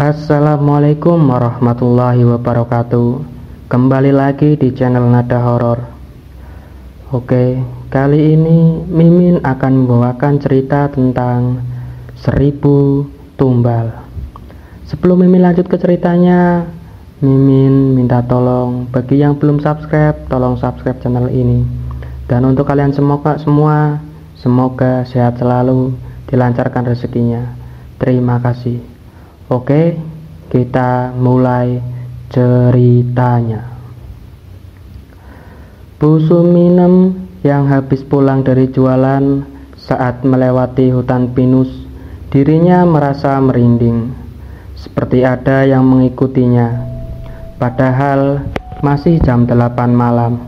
Assalamualaikum warahmatullahi wabarakatuh. Kembali lagi di channel Nada Horor. Oke, kali ini Mimin akan membawakan cerita tentang 1000 tumbal. Sebelum Mimin lanjut ke ceritanya, Mimin minta tolong bagi yang belum subscribe, tolong subscribe channel ini. Dan untuk kalian semua, semoga sehat selalu, dilancarkan rezekinya. Terima kasih. Oke, kita mulai ceritanya. Bu Suminem yang habis pulang dari jualan saat melewati hutan pinus, dirinya merasa merinding, seperti ada yang mengikutinya. Padahal masih jam 8 malam.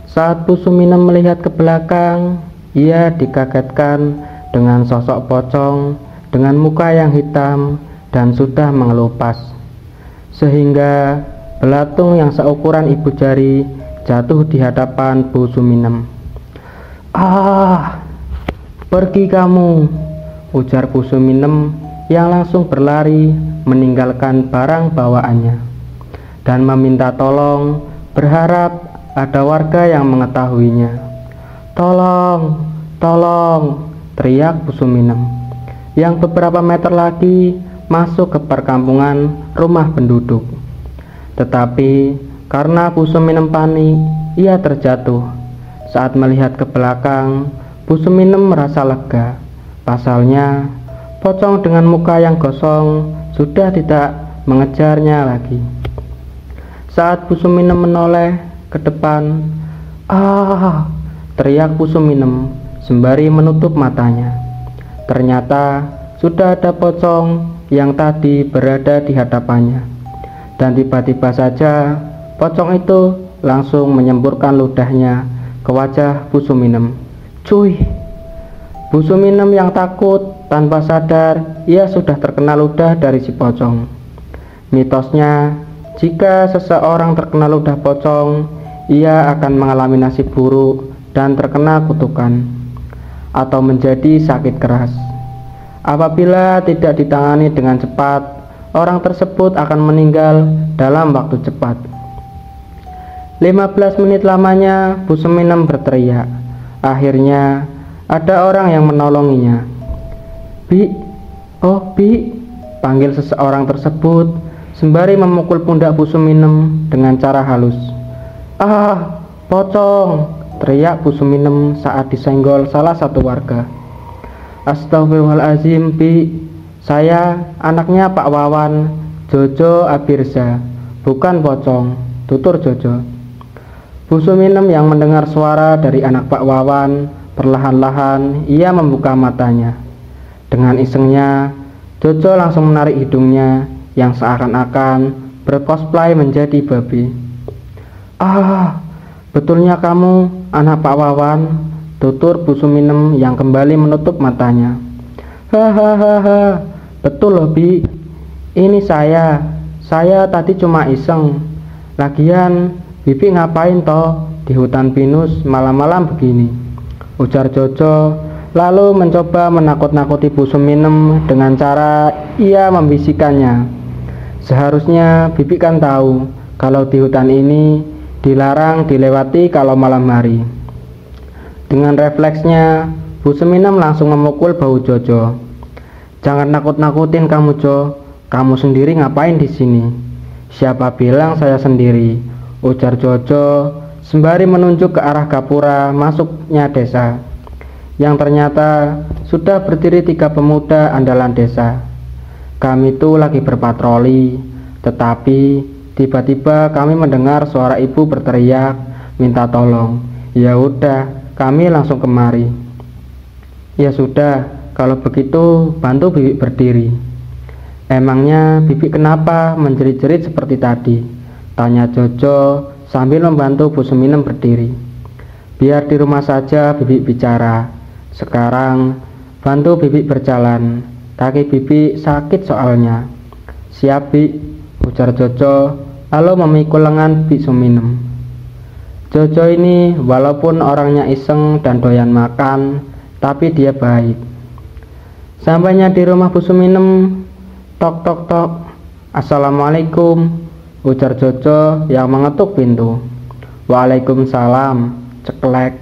Saat Bu Suminem melihat ke belakang, ia dikagetkan dengan sosok pocong dengan muka yang hitam dan sudah mengelupas, sehingga belatung yang seukuran ibu jari jatuh di hadapan Bu Suminem. "Ah, pergi kamu," ujar Bu Suminem yang langsung berlari meninggalkan barang bawaannya dan meminta tolong, berharap ada warga yang mengetahuinya. "Tolong, tolong," teriak Bu Suminem yang beberapa meter lagi masuk ke perkampungan rumah penduduk. Tetapi karena Bu Suminem panik, ia terjatuh. Saat melihat ke belakang, Bu Suminem merasa lega. Pasalnya, pocong dengan muka yang gosong sudah tidak mengejarnya lagi. Saat Bu Suminem menoleh ke depan, "Ah!" teriak Bu Suminem sembari menutup matanya. Ternyata sudah ada pocong yang tadi berada di hadapannya, dan tiba-tiba saja pocong itu langsung menyemburkan ludahnya ke wajah Bu Suminem. "Cuy!" Bu Suminem yang takut tanpa sadar ia sudah terkena ludah dari si pocong. Mitosnya, jika seseorang terkena ludah pocong, ia akan mengalami nasib buruk dan terkena kutukan atau menjadi sakit keras. Apabila tidak ditangani dengan cepat, orang tersebut akan meninggal dalam waktu cepat. 15 menit lamanya Bu Suminem berteriak. Akhirnya ada orang yang menolonginya. "Bi, oh Bi," panggil seseorang tersebut sembari memukul pundak Bu Suminem dengan cara halus. "Ah, pocong!" teriak Bu Suminem saat disenggol salah satu warga. "Astagfirullahaladzim, Bi, saya anaknya Pak Wawan, Jojo Abirza, bukan pocong," tutur Jojo. Bu Suminem yang mendengar suara dari anak Pak Wawan, perlahan-lahan ia membuka matanya. Dengan isengnya, Jojo langsung menarik hidungnya yang seakan-akan bercosplay menjadi babi. "Ah, betulnya kamu anak Pak Wawan," tutur Bu Suminem yang kembali menutup matanya. "Hahaha, betul loh Bi, ini saya tadi cuma iseng. Lagian Bibi ngapain toh di hutan pinus malam-malam begini?" ujar Jojo, lalu mencoba menakut-nakuti Bu Suminem dengan cara ia membisikkannya. "Seharusnya Bibi kan tahu kalau di hutan ini dilarang dilewati kalau malam hari." Dengan refleksnya, Bu Suminem langsung memukul bahu Jojo. "Jangan nakut-nakutin kamu, Jo. Kamu sendiri ngapain di sini?" "Siapa bilang saya sendiri?" ujar Jojo sembari menunjuk ke arah gapura masuknya desa, yang ternyata sudah berdiri 3 pemuda andalan desa. "Kami tuh lagi berpatroli, tetapi tiba-tiba kami mendengar suara ibu berteriak minta tolong. Ya udah, kami langsung kemari." "Ya sudah, kalau begitu bantu Bibi berdiri." "Emangnya Bibi kenapa menjerit-jerit seperti tadi?" tanya Jojo sambil membantu Bu Suminem berdiri. "Biar di rumah saja Bibi bicara. Sekarang bantu Bibi berjalan. Kaki Bibi sakit soalnya." "Siap Bi," ujar Jojo lalu memikul lengan Bu Suminem. Jojo ini walaupun orangnya iseng dan doyan makan, tapi dia baik. Sampainya di rumah Bu Suminem, Tok tok tok. Assalamualaikum, ujar Jojo yang mengetuk pintu. Waalaikumsalam, ceklek.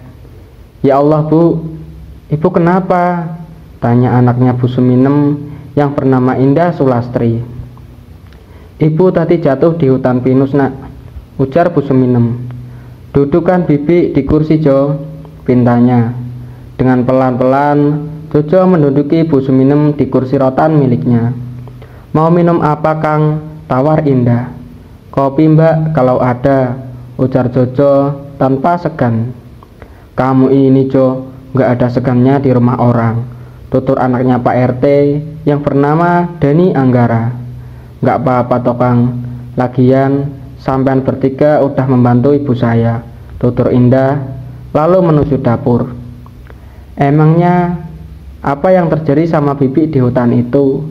Ya Allah Bu, Ibu kenapa? Tanya anaknya Bu Suminem yang bernama Indah Sulastri. Ibu tadi jatuh di hutan pinus nak, ujar Bu Suminem. Dudukkan bibi di kursi Jo, pintanya. Dengan pelan-pelan Jojo menduduki Bu Suminem di kursi rotan miliknya. Mau minum apa Kang? Tawar Indah. Kopi mbak kalau ada, ujar Jojo tanpa segan. Kamu ini Jo, gak ada segannya di rumah orang, tutur anaknya Pak RT yang bernama Dani Anggara. Gak apa-apa toh Kang, lagian sampean bertiga udah membantu ibu saya, tutur Indah lalu menuju dapur. Emangnya apa yang terjadi sama bibi di hutan itu?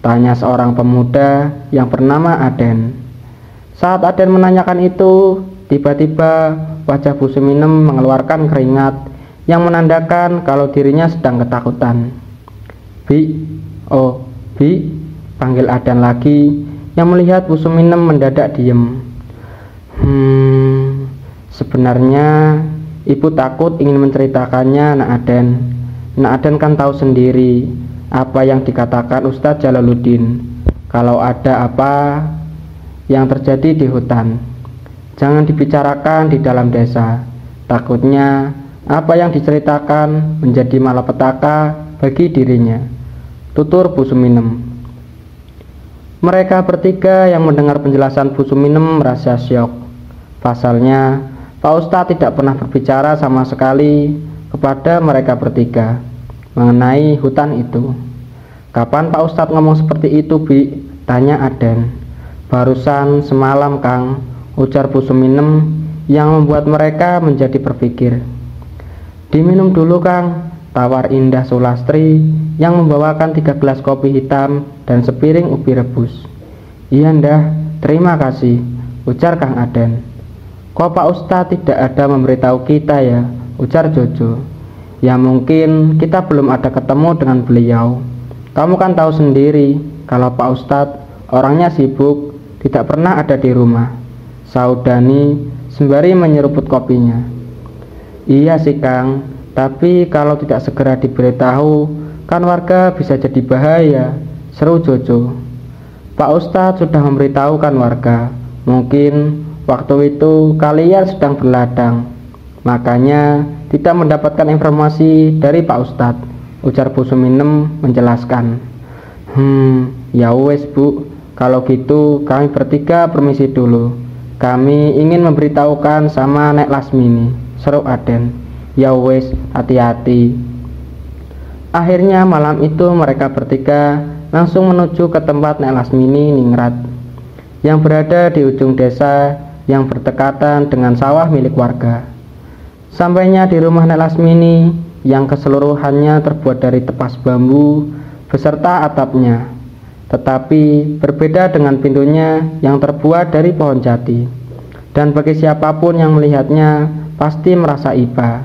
Tanya seorang pemuda yang bernama Aden. Saat Aden menanyakan itu, tiba-tiba wajah Bu Suminem mengeluarkan keringat yang menandakan kalau dirinya sedang ketakutan. Bi, oh Bi, panggil Aden lagi yang melihat Bu Suminem mendadak diem. Sebenarnya ibu takut ingin menceritakannya Nak Aden. Nak Aden kan tahu sendiri apa yang dikatakan Ustadz Jalaluddin, kalau ada apa yang terjadi di hutan, jangan dibicarakan di dalam desa. Takutnya apa yang diceritakan menjadi malapetaka bagi dirinya, tutur Bu Suminem. Mereka bertiga yang mendengar penjelasan Bu Suminem merasa syok. Pasalnya Pak Ustadz tidak pernah berbicara sama sekali kepada mereka bertiga mengenai hutan itu. Kapan Pak Ustadz ngomong seperti itu Bi? Tanya Aden. Barusan semalam Kang, ujar Bu Suminem yang membuat mereka menjadi berpikir. Diminum dulu Kang, tawar Indah Sulastri yang membawakan 3 gelas kopi hitam dan sepiring ubi rebus. Iya Ndah, terima kasih, ujar Kang Aden. Kok Pak Ustadz tidak ada memberitahu kita ya, ujar Jojo. Ya mungkin kita belum ada ketemu dengan beliau. Kamu kan tahu sendiri kalau Pak Ustadz orangnya sibuk, tidak pernah ada di rumah, sahut Dani sembari menyeruput kopinya. Iya sih Kang, tapi kalau tidak segera diberitahu kan warga bisa jadi bahaya, seru Jojo. Pak Ustadz sudah memberitahukan warga, mungkin waktu itu kalian sedang berladang, makanya tidak mendapatkan informasi dari Pak Ustadz, ujar Bu Suminem menjelaskan. Ya wes Bu, kalau gitu kami bertiga permisi dulu. Kami ingin memberitahukan sama Nek Lasmini, seru Aden. Ya wes, hati-hati. Akhirnya malam itu mereka bertiga langsung menuju ke tempat Nek Lasmini Ningrat yang berada di ujung desa yang berdekatan dengan sawah milik warga. Sampainya di rumah Nek Lasmini yang keseluruhannya terbuat dari tepas bambu beserta atapnya, tetapi berbeda dengan pintunya yang terbuat dari pohon jati. Dan bagi siapapun yang melihatnya pasti merasa iba.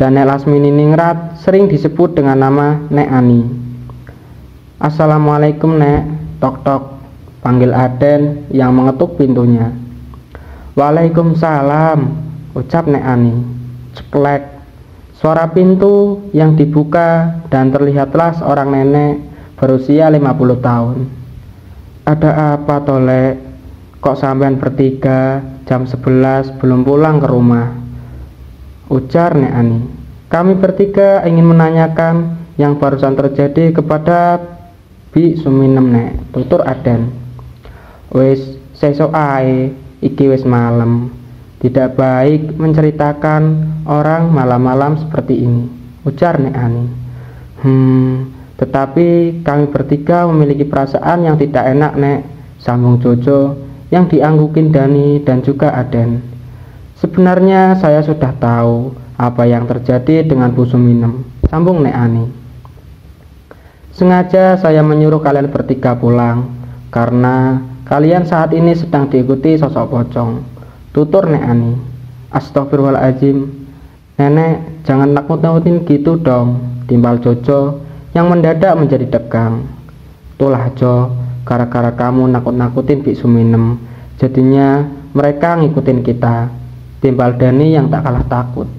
Dan Nek Lasmini Ningrat sering disebut dengan nama Nek Ani. Assalamualaikum Nek, tok tok, panggil Aden yang mengetuk pintunya. Waalaikumsalam, ucap Nek Ani. Ceklek, suara pintu yang dibuka dan terlihatlah seorang nenek berusia 50 tahun. Ada apa Tolek? Kok sampean bertiga jam 11 belum pulang ke rumah? Ujar Nek Ani. Kami bertiga ingin menanyakan yang barusan terjadi kepada Bi Suminem Nek, tutur Aden. Wis sesuk ae, iki wis malam. Tidak baik menceritakan orang malam-malam seperti ini, ujar Nek Ani. Tetapi kami bertiga memiliki perasaan yang tidak enak Nek, sambung Jojo yang dianggukin Dani dan juga Aden. Sebenarnya saya sudah tahu apa yang terjadi dengan Bu Suminem, sambung Nek Ani. Sengaja saya menyuruh kalian bertiga pulang karena kalian saat ini sedang diikuti sosok pocong, tutur Nek Ani. Astagfirullahaladzim, Nenek jangan nakut-nakutin gitu dong, timbal Jojo yang mendadak menjadi tegang. Itulah Jo, Gara-gara kamu nakut-nakutin Bik Suminem, jadinya mereka ngikutin kita, timbal Dani yang tak kalah takut.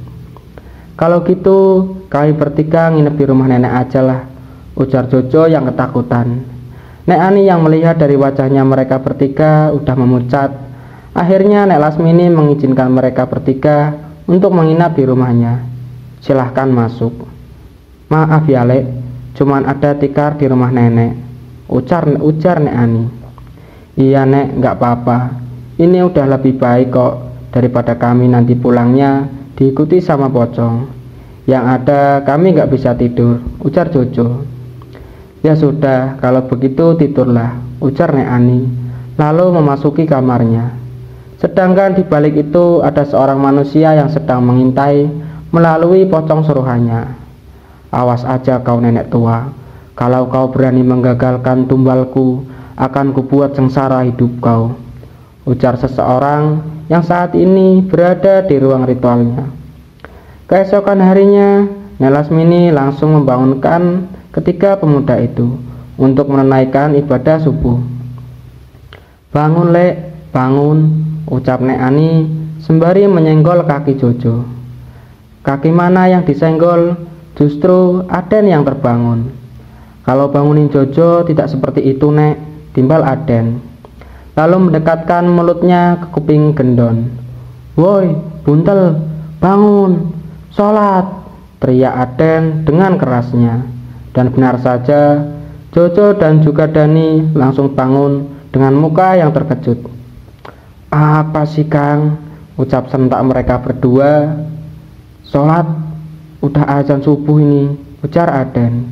Kalau gitu kami bertiga nginep di rumah nenek aja lah, ujar Jojo yang ketakutan. Nek Ani yang melihat dari wajahnya mereka bertiga udah memucat. Akhirnya Nek Lasmini mengizinkan mereka bertiga untuk menginap di rumahnya. Silahkan masuk. Maaf ya Lek, cuman ada tikar di rumah nenek, ujar Nek Ani. Iya Nek, nggak apa-apa. Ini udah lebih baik kok daripada kami nanti pulangnya diikuti sama pocong. Yang ada kami nggak bisa tidur, ujar Jojo. Ya sudah, kalau begitu tidurlah, ujar Nek Ani, lalu memasuki kamarnya. Sedangkan di balik itu ada seorang manusia yang sedang mengintai melalui pocong suruhannya. Awas aja kau nenek tua, kalau kau berani menggagalkan tumbalku, akan kubuat sengsara hidup kau, ujar seseorang yang saat ini berada di ruang ritualnya. Keesokan harinya, Nek Lasmini langsung membangunkan ketiga pemuda itu untuk menunaikan ibadah subuh. Bangun Lek, bangun, ucap Nek Ani sembari menyenggol kaki Jojo. Kaki mana yang disenggol? Justru Aden yang terbangun. Kalau bangunin Jojo tidak seperti itu Nek, timbal Aden. Lalu mendekatkan mulutnya ke kuping Gendon. Woi, buntel, bangun, sholat, teriak Aden dengan kerasnya. Dan benar saja, Jojo dan juga Dani langsung bangun dengan muka yang terkejut. Apa sih Kang? Ucap sentak mereka berdua. Sholat, udah azan subuh ini, ujar Aden.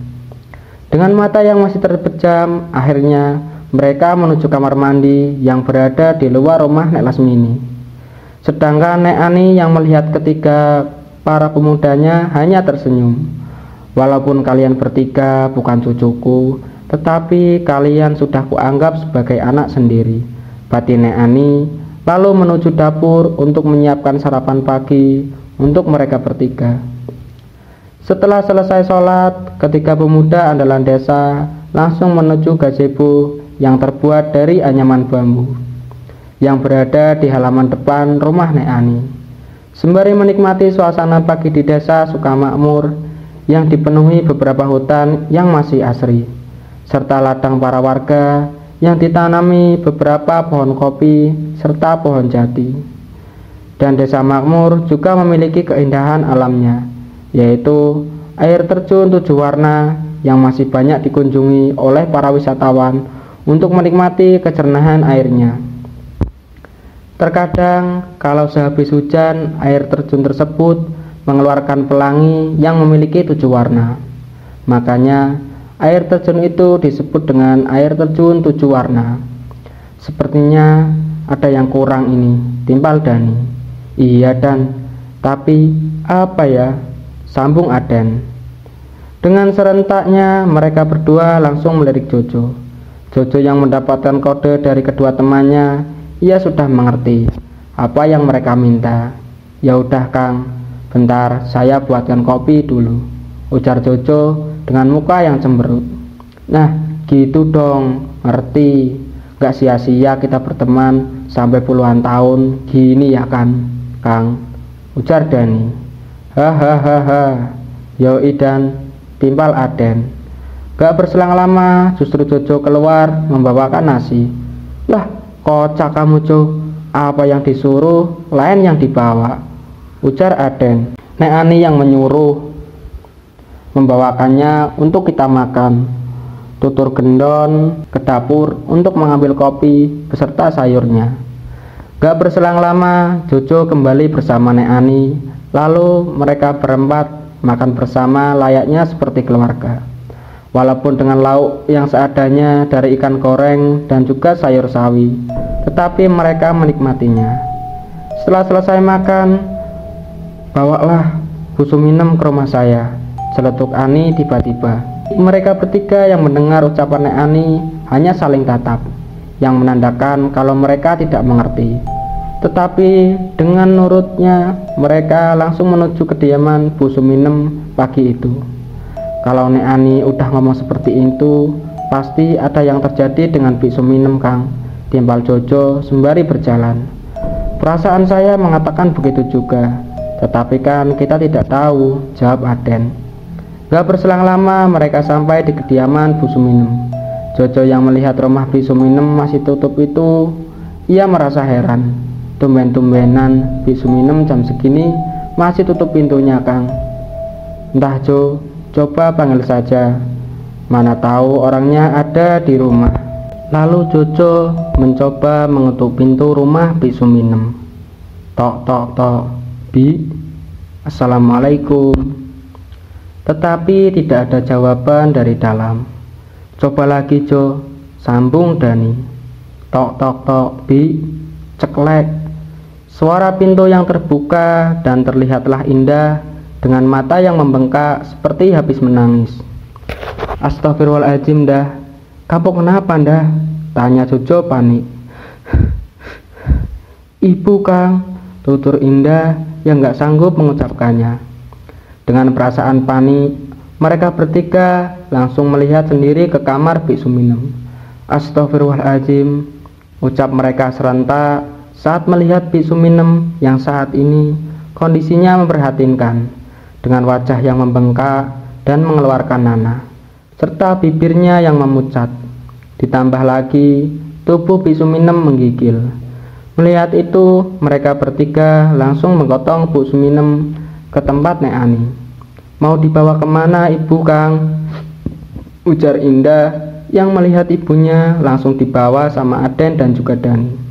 Dengan mata yang masih terpejam, akhirnya mereka menuju kamar mandi yang berada di luar rumah Nek Lasmini. Sedangkan Nek Ani yang melihat ketiga para pemudanya hanya tersenyum. Walaupun kalian bertiga bukan cucuku, tetapi kalian sudah kuanggap sebagai anak sendiri, batin Nek Ani, lalu menuju dapur untuk menyiapkan sarapan pagi untuk mereka bertiga. Setelah selesai sholat, ketiga pemuda andalan desa langsung menuju gazebo yang terbuat dari anyaman bambu yang berada di halaman depan rumah Nek Ani. Sembari menikmati suasana pagi di desa Sukamakmur yang dipenuhi beberapa hutan yang masih asri, serta ladang para warga yang ditanami beberapa pohon kopi serta pohon jati. Dan desa makmur juga memiliki keindahan alamnya, yaitu air terjun 7 warna yang masih banyak dikunjungi oleh para wisatawan untuk menikmati kejernihan airnya. Terkadang kalau sehabis hujan, air terjun tersebut mengeluarkan pelangi yang memiliki 7 warna. Makanya air terjun itu disebut dengan air terjun 7 warna. Sepertinya ada yang kurang ini, timpal Dani. Iya Dan, tapi apa ya? Sambung Aden. Dengan serentaknya mereka berdua langsung melirik Jojo. Jojo yang mendapatkan kode dari kedua temannya, ia sudah mengerti apa yang mereka minta. Ya udah Kang, bentar saya buatkan kopi dulu, ujar Jojo dengan muka yang cemberut. Nah gitu dong, ngerti, gak sia-sia kita berteman sampai puluhan tahun gini ya kan Kang, ujar Dani. Hahaha, yo Idan, timpal Aden. Gak berselang lama justru Jojo keluar membawakan nasi. Lah kocak kamu Jo, apa yang disuruh lain yang dibawa, ujar Aden. Nek Ani yang menyuruh membawakannya untuk kita makan. Tutur Gendon ke dapur untuk mengambil kopi beserta sayurnya. Gak berselang lama Jojo kembali bersama Nek Ani. Lalu mereka berempat makan bersama layaknya seperti keluarga. Walaupun dengan lauk yang seadanya dari ikan goreng dan juga sayur sawi, tetapi mereka menikmatinya. Setelah selesai makan, bawalah Bu Suminem ke rumah saya, celetuk Ani tiba-tiba. Mereka bertiga yang mendengar ucapan Nek Ani hanya saling tatap, yang menandakan kalau mereka tidak mengerti. Tetapi dengan nurutnya mereka langsung menuju kediaman Bu Suminem pagi itu. Kalau Nek Ani udah ngomong seperti itu, pasti ada yang terjadi dengan Biksu Minem, Kang, timpal Jojo sembari berjalan. Perasaan saya mengatakan begitu juga, tetapi kan kita tidak tahu, jawab Aden. Gak berselang lama mereka sampai di kediaman Biksu Minem. Jojo yang melihat rumah Biksu Minem masih tutup itu, ia merasa heran. Tumben-tumbenan Biksu Minem jam segini masih tutup pintunya, Kang. Entah Jo, coba panggil saja. Mana tahu orangnya ada di rumah. Lalu Jojo mencoba mengetuk pintu rumah Biksu Minem. Tok tok tok. Bi, Assalamualaikum. Tetapi tidak ada jawaban dari dalam. Coba lagi Jo, sambung Dani. Tok tok tok. Bi, ceklek. Suara pintu yang terbuka dan terlihatlah Indah dengan mata yang membengkak seperti habis menangis. Astagfirullahaladzim, Dah. Kamu kenapa, Dah? Tanya Jojo panik. Ibu, Kang, tutur Indah yang gak sanggup mengucapkannya. Dengan perasaan panik, mereka bertiga langsung melihat sendiri ke kamar Biksu Minem. Astagfirullahaladzim, ucap mereka serentak saat melihat Biksu Minem yang saat ini kondisinya memprihatinkan, dengan wajah yang membengkak dan mengeluarkan nanah, serta bibirnya yang memucat. Ditambah lagi tubuh Biksu Minem menggigil. Melihat itu, mereka bertiga langsung menggotong Biksu Minem ke tempat Nek Ani. Mau dibawa kemana ibu, Kang? Ujar Indah yang melihat ibunya langsung dibawa sama Aden dan juga Dani.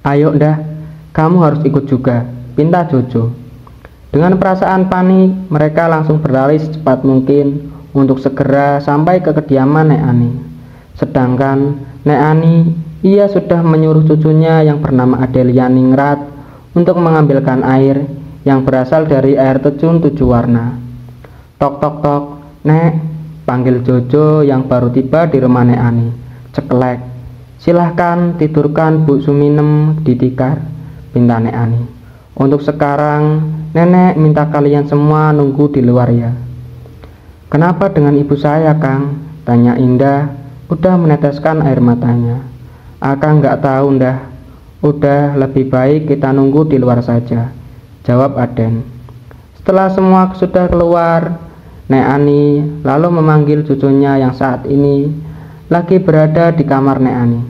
Ayo Dah, kamu harus ikut juga, pinta Jojo. Dengan perasaan panik, mereka langsung berlari secepat mungkin untuk segera sampai ke kediaman Nek Ani. Sedangkan Nek Ani, ia sudah menyuruh cucunya yang bernama Adelia Ningrat untuk mengambilkan air yang berasal dari air terjun 7 warna. Tok tok tok, Nek, panggil Jojo yang baru tiba di rumah Nek Ani. Ceklek, silahkan tidurkan Biksu Minem di tikar, pinta Nek Ani. Untuk sekarang, Nenek minta kalian semua nunggu di luar ya. Kenapa dengan ibu saya, Kang? Tanya Indah, udah meneteskan air matanya. Akang nggak tahu, Ndah. Udah lebih baik kita nunggu di luar saja, jawab Aden. Setelah semua sudah keluar, Nek Ani lalu memanggil cucunya yang saat ini lagi berada di kamar Nek Ani.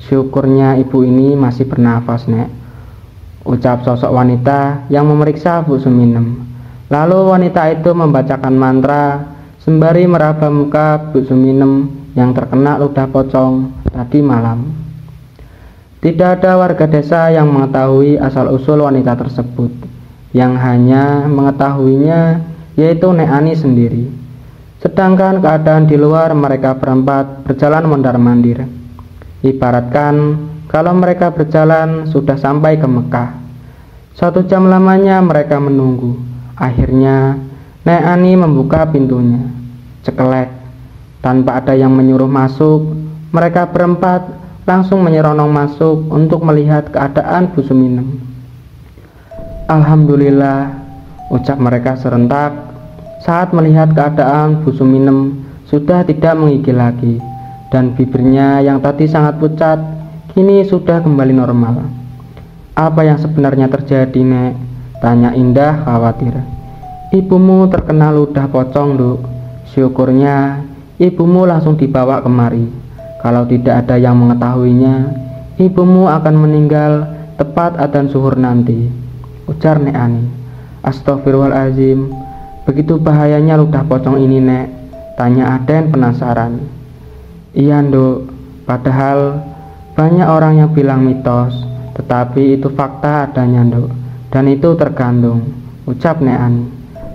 Syukurnya ibu ini masih bernafas, Nek, ucap sosok wanita yang memeriksa Biksu Minem. Lalu wanita itu membacakan mantra sembari meraba muka Biksu Minem yang terkena ludah pocong tadi malam. Tidak ada warga desa yang mengetahui asal-usul wanita tersebut. Yang hanya mengetahuinya yaitu Nek Ani sendiri. Sedangkan keadaan di luar, mereka berempat berjalan mondar-mandir. Ibaratkan kalau mereka berjalan sudah sampai ke Mekah. 1 jam lamanya mereka menunggu. Akhirnya Nek Ani membuka pintunya. Cekelek, tanpa ada yang menyuruh masuk, mereka berempat langsung menyeronong masuk untuk melihat keadaan Biksu Minem. Alhamdulillah, ucap mereka serentak saat melihat keadaan Biksu Minem sudah tidak menggigil lagi, dan bibirnya yang tadi sangat pucat kini sudah kembali normal. Apa yang sebenarnya terjadi, Nek? Tanya Indah khawatir. Ibumu terkena ludah pocong, Duk. Syukurnya ibumu langsung dibawa kemari. Kalau tidak ada yang mengetahuinya, ibumu akan meninggal tepat adzan zuhur nanti, ujar Nek Ani. Astagfirullahaladzim, begitu bahayanya ludah pocong ini, Nek? Tanya Aden penasaran. Iya, Nduk, padahal banyak orang yang bilang mitos, tetapi itu fakta adanya, Nduk, dan itu tergantung, ucap Nek Ani.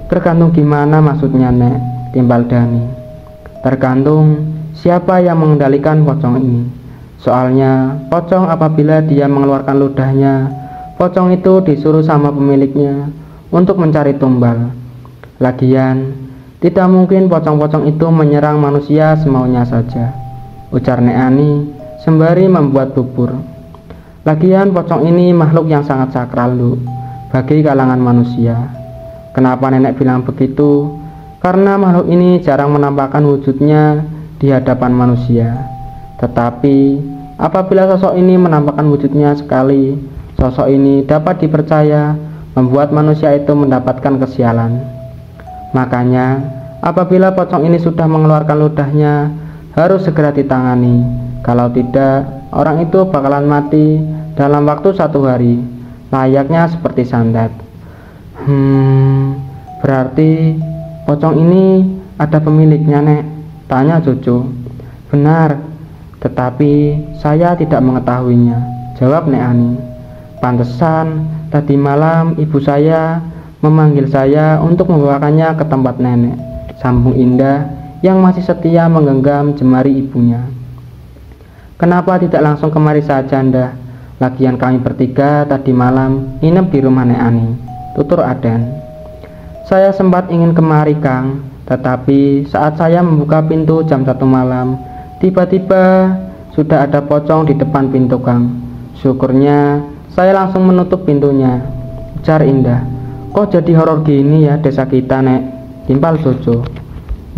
Tergantung gimana maksudnya, Nek? Timbal Dani. Tergantung siapa yang mengendalikan pocong ini. Soalnya pocong apabila dia mengeluarkan ludahnya, pocong itu disuruh sama pemiliknya untuk mencari tumbal. Lagian tidak mungkin pocong-pocong itu menyerang manusia semaunya saja, ujar Nek Ani sembari membuat bubur. Lagian pocong ini makhluk yang sangat sakral, Lu, bagi kalangan manusia. Kenapa nenek bilang begitu? karena makhluk ini jarang menampakkan wujudnya di hadapan manusia. Tetapi apabila sosok ini menampakkan wujudnya sekali, sosok ini dapat dipercaya membuat manusia itu mendapatkan kesialan. Makanya apabila pocong ini sudah mengeluarkan ludahnya, harus segera ditangani. Kalau tidak, orang itu bakalan mati dalam waktu 1 hari, layaknya seperti santet. Berarti pocong ini ada pemiliknya, Nek? Tanya cucu. Benar, tetapi saya tidak mengetahuinya, jawab Nek Ani. Pantesan tadi malam ibu saya memanggil saya untuk membawakannya ke tempat nenek, sambung Indah yang masih setia menggenggam jemari ibunya. Kenapa tidak langsung kemari saja, Ndah? Lagian kami bertiga tadi malam nginep di rumah Nek Ani, tutur Aden. Saya sempat ingin kemari, Kang, tetapi saat saya membuka pintu jam 1 malam, tiba-tiba sudah ada pocong di depan pintu, Kang. Syukurnya saya langsung menutup pintunya, ujar Indah. Kok jadi horor gini ya desa kita, Nek? Timpal Jojo.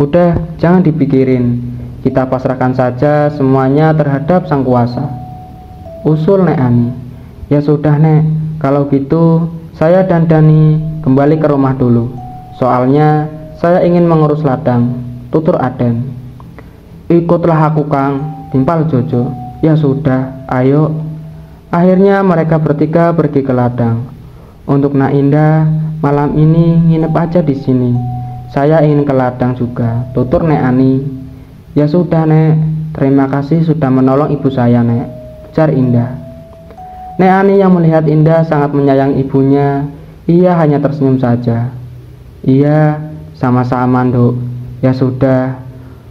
Udah, jangan dipikirin, kita pasrahkan saja semuanya terhadap sang kuasa, usul Nek Ani. Ya sudah, Nek, kalau gitu saya dan Dani kembali ke rumah dulu, soalnya saya ingin mengurus ladang, tutur Aden. Ikutlah aku, Kang, timpal Jojo. Ya sudah, ayo. Akhirnya mereka bertiga pergi ke ladang. Untuk Nak Indah, malam ini nginep aja di sini. Saya ingin ke ladang juga, tutur Nek Ani. Ya sudah, Nek, terima kasih sudah menolong ibu saya, Nek, ujar Indah. Nek Ani yang melihat Indah sangat menyayangi ibunya, ia hanya tersenyum saja. Iya, sama-sama, Nduk. Ya sudah,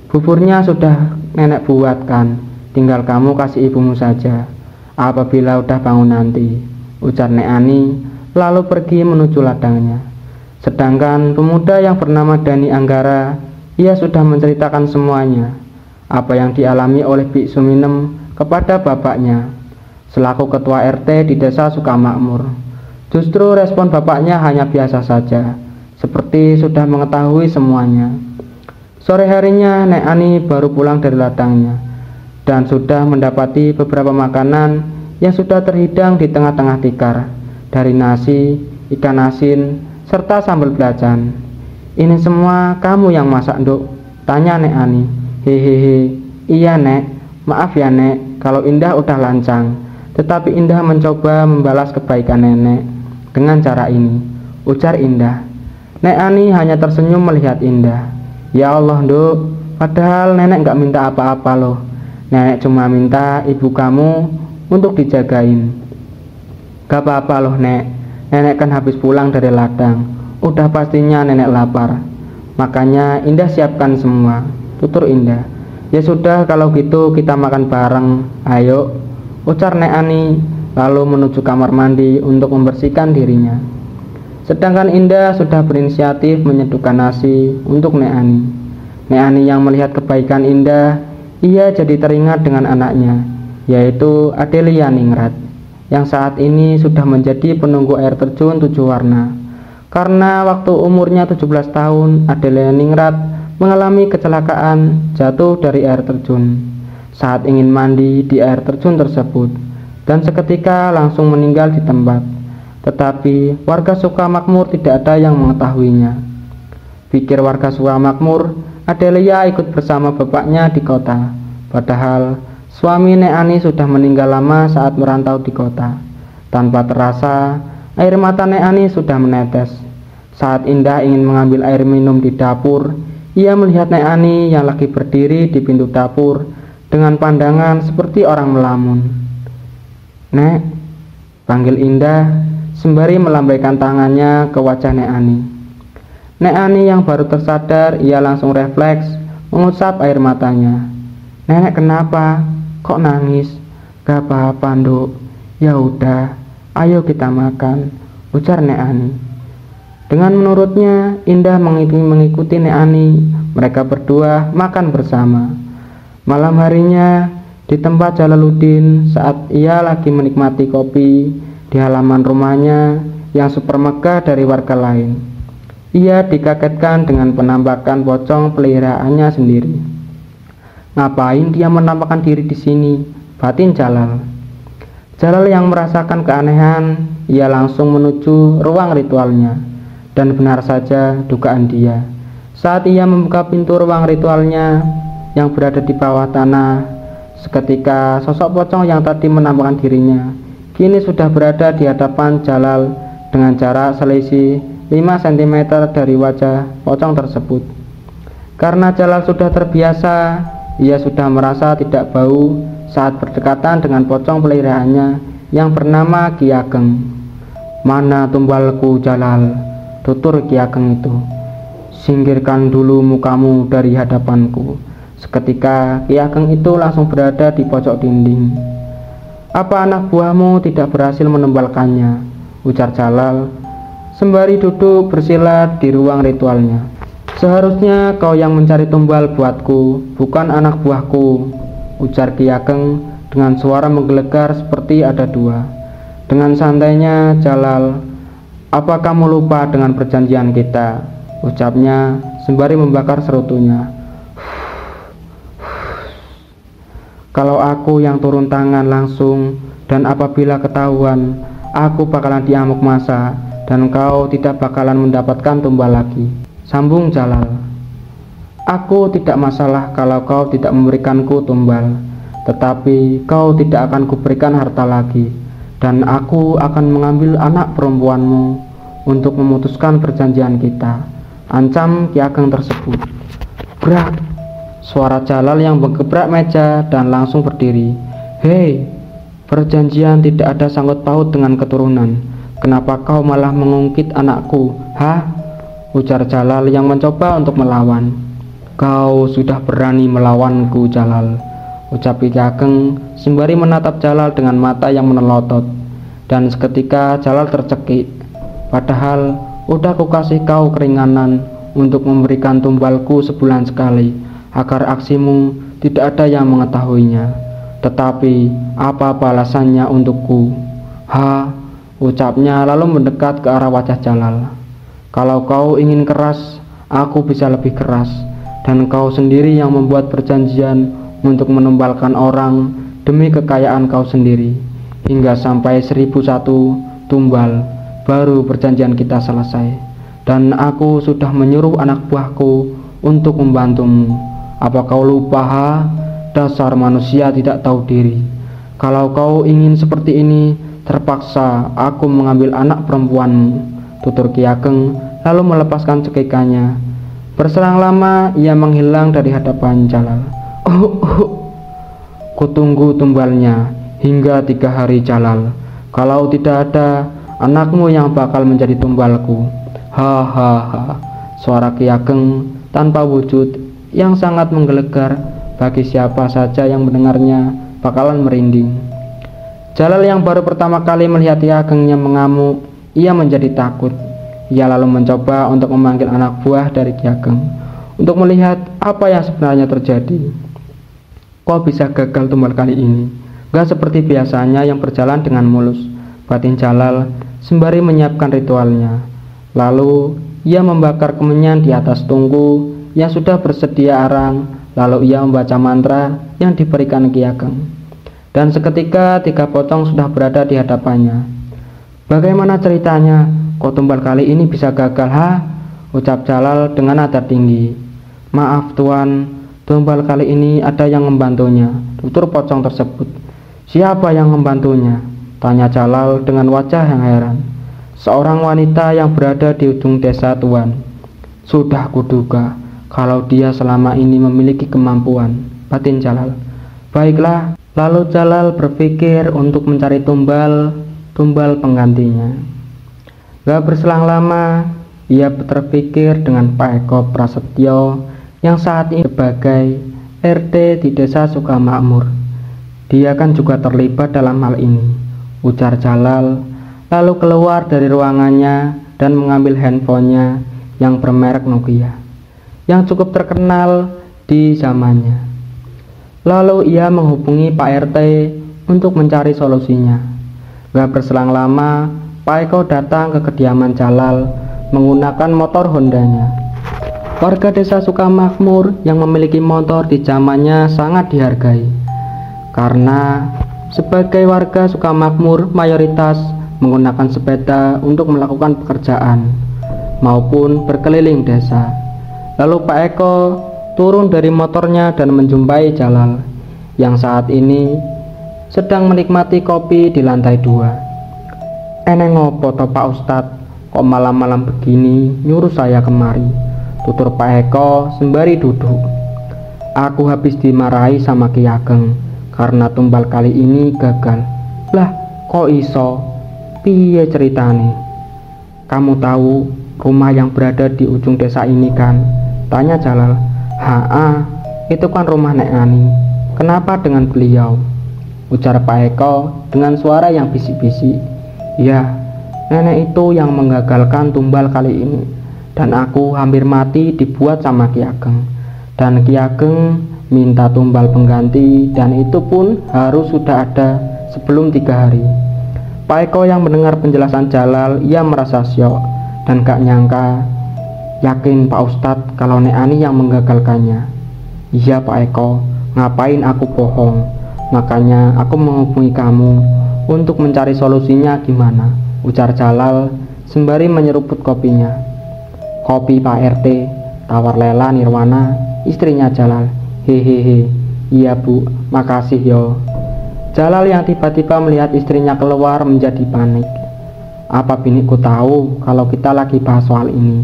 buburnya sudah nenek buatkan, tinggal kamu kasih ibumu saja apabila udah bangun nanti, ujar Nek Ani, lalu pergi menuju ladangnya. Sedangkan pemuda yang bernama Dani Anggara, ia sudah menceritakan semuanya, apa yang dialami oleh Bik Suminem kepada bapaknya selaku ketua RT di desa Sukamakmur. Justru respon bapaknya hanya biasa saja, seperti sudah mengetahui semuanya. Sore harinya Nek Ani baru pulang dari ladangnya dan sudah mendapati beberapa makanan yang sudah terhidang di tengah-tengah tikar, dari nasi, ikan asin, serta sambal belacan. Ini semua kamu yang masak, Nduk? Tanya Nek Ani. Hehehe, iya, Nek, maaf ya, Nek, kalau Indah udah lancang. Tetapi Indah mencoba membalas kebaikan nenek dengan cara ini, ujar Indah. Nek Ani hanya tersenyum melihat Indah. Ya Allah, Nduk, padahal nenek gak minta apa-apa loh. Nenek cuma minta ibu kamu untuk dijagain. Gak apa-apa loh, Nek, nenek kan habis pulang dari ladang, udah pastinya nenek lapar. Makanya Indah siapkan semua, tutur Indah. Ya sudah, kalau gitu kita makan bareng, ayo, ucar Nek Ani, lalu menuju kamar mandi untuk membersihkan dirinya. Sedangkan Indah sudah berinisiatif menyeduhkan nasi untuk Nek Ani. Nek Ani yang melihat kebaikan Indah, ia jadi teringat dengan anaknya, yaitu Adelia Ningrat, yang saat ini sudah menjadi penunggu air terjun 7 warna. Karena waktu umurnya 17 tahun, Adelia Ningrat mengalami kecelakaan jatuh dari air terjun saat ingin mandi di air terjun tersebut, dan seketika langsung meninggal di tempat. Tetapi warga Sukamakmur tidak ada yang mengetahuinya. Pikir warga Sukamakmur, Adelia ikut bersama bapaknya di kota, padahal suami Nek Ani sudah meninggal lama saat merantau di kota. Tanpa terasa, air mata Nek Ani sudah menetes. Saat Indah ingin mengambil air minum di dapur, ia melihat Nek Ani yang lagi berdiri di pintu dapur dengan pandangan seperti orang melamun. Nek, panggil Indah sembari melambaikan tangannya ke wajah Nek Ani. Nek Ani yang baru tersadar, ia langsung refleks mengusap air matanya. Nenek kenapa? Kok nangis? Gak apa-apa, Nduk. Ya udah, ayo kita makan, ujar Nek Ani. Dengan menurutnya, Indah mengikuti Nek Ani. Mereka berdua makan bersama. Malam harinya, di tempat Jalaluddin, saat ia lagi menikmati kopi di halaman rumahnya yang super megah dari warga lain, Ia dikagetkan dengan penampakan pocong peliharaannya sendiri. Ngapain dia menampakkan diri di sini? Batin Jalal. Jalal yang merasakan keanehan, ia langsung menuju ruang ritualnya. Dan benar saja dugaan dia. Saat ia membuka pintu ruang ritualnya yang berada di bawah tanah, seketika sosok pocong yang tadi menampakkan dirinya kini sudah berada di hadapan Jalal dengan jarak selisih 5 cm dari wajah pocong tersebut. Karena Jalal sudah terbiasa, ia sudah merasa tidak bau saat berdekatan dengan pocong peliharaannya yang bernama Ki Ageng. "Mana tumbalku Jalal?" tutur Ki Ageng itu. "Singkirkan dulu mukamu dari hadapanku." Seketika Ki Ageng itu langsung berada di pojok dinding. "Apa anak buahmu tidak berhasil menumbalkannya?" ujar Jalal sembari duduk bersila di ruang ritualnya. "Seharusnya kau yang mencari tumbal buatku, bukan anak buahku," ujar Ki Ageng dengan suara menggelegar seperti ada dua. Dengan santainya Jalal, "Apa kamu lupa dengan perjanjian kita?" ucapnya sembari membakar serutunya. "Kalau aku yang turun tangan langsung dan apabila ketahuan, aku bakalan diamuk masa dan kau tidak bakalan mendapatkan tumbal lagi," sambung Jalal. "Aku tidak masalah kalau kau tidak memberikanku tumbal, tetapi kau tidak akan kuberikan harta lagi, dan aku akan mengambil anak perempuanmu untuk memutuskan perjanjian kita," ancam Ki Ageng tersebut. Brak! Suara Jalal yang menggebrak meja dan langsung berdiri. "Hei, perjanjian tidak ada sangkut paut dengan keturunan. Kenapa kau malah mengungkit anakku? Hah?" ujar Jalal yang mencoba untuk melawan. "Kau sudah berani melawanku Jalal," ucap Ki Ageng sembari menatap Jalal dengan mata yang menelotot. Dan seketika Jalal tercekik. "Padahal udah ku kasih kau keringanan untuk memberikan tumbalku sebulan sekali agar aksimu tidak ada yang mengetahuinya. Tetapi apa balasannya untukku?" "Ha," ucapnya lalu mendekat ke arah wajah Jalal. "Kalau kau ingin keras, aku bisa lebih keras. Dan kau sendiri yang membuat perjanjian untuk menumbalkan orang demi kekayaan kau sendiri. Hingga sampai 1001 tumbal, baru perjanjian kita selesai. Dan aku sudah menyuruh anak buahku untuk membantumu. Apa kau lupa, ha? Dasar manusia tidak tahu diri. Kalau kau ingin seperti ini, terpaksa aku mengambil anak perempuanmu," tutur Ki Ageng lalu melepaskan cekikannya. Berselang lama ia menghilang dari hadapan Jalal. "Kutunggu tumbalnya hingga 3 hari Jalal. Kalau tidak ada, anakmu yang bakal menjadi tumbalku." Hahaha. Suara Ki Ageng tanpa wujud yang sangat menggelegar, bagi siapa saja yang mendengarnya bakalan merinding. Jalal yang baru pertama kali melihat Ki Agengnya mengamuk, ia menjadi takut. Ia lalu mencoba untuk memanggil anak buah dari Ki Ageng untuk melihat apa yang sebenarnya terjadi. "Kok bisa gagal tumbal kali ini? Gak seperti biasanya yang berjalan dengan mulus," batin Jalal sembari menyiapkan ritualnya. Lalu ia membakar kemenyan di atas tungku yang sudah bersedia arang. Lalu ia membaca mantra yang diberikan Ki Ageng. Dan seketika 3 pocong sudah berada di hadapannya. "Bagaimana ceritanya? Kok tumbal kali ini bisa gagal, ha?" ucap Jalal dengan nada tinggi. "Maaf tuan, tumbal kali ini ada yang membantunya," tutur pocong tersebut. "Siapa yang membantunya?" tanya Jalal dengan wajah yang heran. "Seorang wanita yang berada di ujung desa tuan." "Sudah kuduga kalau dia selama ini memiliki kemampuan," batin Jalal. "Baiklah." Lalu Jalal berpikir untuk mencari tumbal penggantinya. Gak berselang lama, ia terpikir dengan Pak Eko Prasetyo yang saat ini sebagai RT di Desa Sukamakmur. "Dia kan juga terlibat dalam hal ini," ujar Jalal, lalu keluar dari ruangannya dan mengambil handphonenya yang bermerek Nokia, yang cukup terkenal di zamannya. Lalu ia menghubungi Pak RT untuk mencari solusinya. Gak berselang lama, Pak Eko datang ke kediaman Jalal menggunakan motor Hondanya. Warga desa Sukamakmur yang memiliki motor di zamannya sangat dihargai, karena sebagai warga Sukamakmur mayoritas menggunakan sepeda untuk melakukan pekerjaan maupun berkeliling desa. Lalu Pak Eko turun dari motornya dan menjumpai Jalal yang saat ini sedang menikmati kopi di lantai 2. "Eneng ngopo to Pak Ustadz, kok malam-malam begini nyuruh saya kemari?" tutur Pak Eko sembari duduk. "Aku habis dimarahi sama Ki Ageng karena tumbal kali ini gagal." "Lah, kok iso? Piye ceritane?" "Kamu tahu rumah yang berada di ujung desa ini kan?" tanya Jalal. "Haa, itu kan rumah Nek Ani. Kenapa dengan beliau?" ujar Pak Eko dengan suara yang bisik-bisik. "Ya, nenek itu yang menggagalkan tumbal kali ini, dan aku hampir mati dibuat sama Ki Ageng. Dan Ki Ageng minta tumbal pengganti, dan itu pun harus sudah ada sebelum 3 hari." Pak Eko yang mendengar penjelasan Jalal, ia merasa syok dan gak nyangka. "Yakin Pak Ustadz kalau Nek Ani yang menggagalkannya?" "Iya Pak Eko, ngapain aku bohong? Makanya aku menghubungi kamu untuk mencari solusinya gimana," ujar Jalal sembari menyeruput kopinya. "Kopi Pak RT," tawar Lela Nirwana, istrinya Jalal. "Hehehe, iya Bu, makasih yo." Jalal yang tiba-tiba melihat istrinya keluar menjadi panik. "Apa biniku tahu kalau kita lagi bahas soal ini?"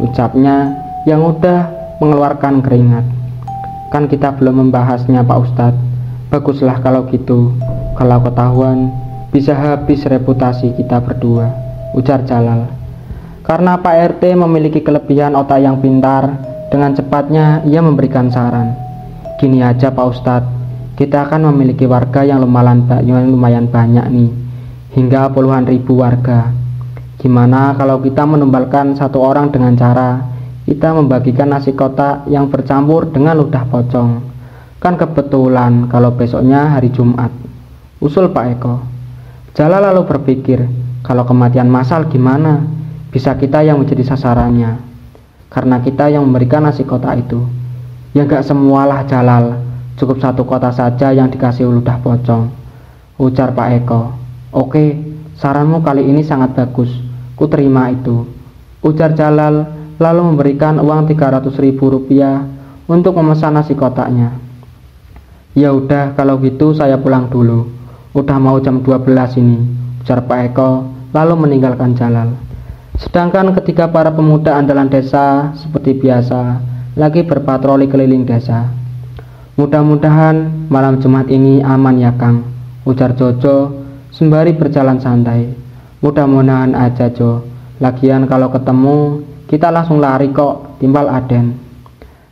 ucapnya yang udah mengeluarkan keringat. "Kan kita belum membahasnya Pak Ustadz." "Baguslah kalau gitu, kalau ketahuan bisa habis reputasi kita berdua," ujar Jalal. Karena Pak RT memiliki kelebihan otak yang pintar, dengan cepatnya ia memberikan saran. "Gini aja Pak Ustadz, kita akan memiliki warga yang lumayan banyak nih, hingga puluhan ribu warga. Gimana kalau kita menumbalkan satu orang dengan cara kita membagikan nasi kotak yang bercampur dengan ludah pocong? Kan kebetulan kalau besoknya hari Jumat," usul Pak Eko. Jalal lalu berpikir, kalau kematian massal gimana? Bisa kita yang menjadi sasarannya, karena kita yang memberikan nasi kotak itu. "Ya gak semualah Jalal, cukup satu kotak saja yang dikasih ludah pocong," ujar Pak Eko. "Oke, saranmu kali ini sangat bagus, ku terima itu," ujar Jalal lalu memberikan uang 300.000 rupiah untuk memesan nasi kotaknya. "Ya udah kalau gitu saya pulang dulu, udah mau jam 12 ini," ujar Pak Eko lalu meninggalkan Jalal. Sedangkan ketiga para pemuda andalan desa seperti biasa lagi berpatroli keliling desa. "Mudah-mudahan malam Jumat ini aman ya Kang," ujar Jojo sembari berjalan santai. "Mudah-mudahan aja Jo, lagian kalau ketemu kita langsung lari kok," timbal Aden.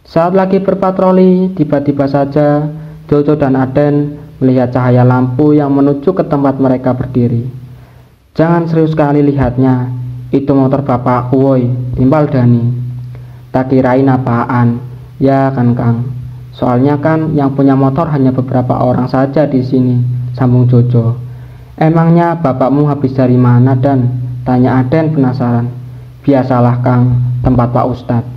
Saat lagi berpatroli, tiba-tiba saja Jojo dan Aden melihat cahaya lampu yang menuju ke tempat mereka berdiri. "Jangan serius sekali lihatnya, itu motor bapakku woi," timbal Dani. "Tak kirain apaan, ya kan Kang. Soalnya kan yang punya motor hanya beberapa orang saja di sini," sambung Jojo. "Emangnya bapakmu habis dari mana Dan?" tanya Aden penasaran. "Biasalah Kang, tempat Pak Ustadz."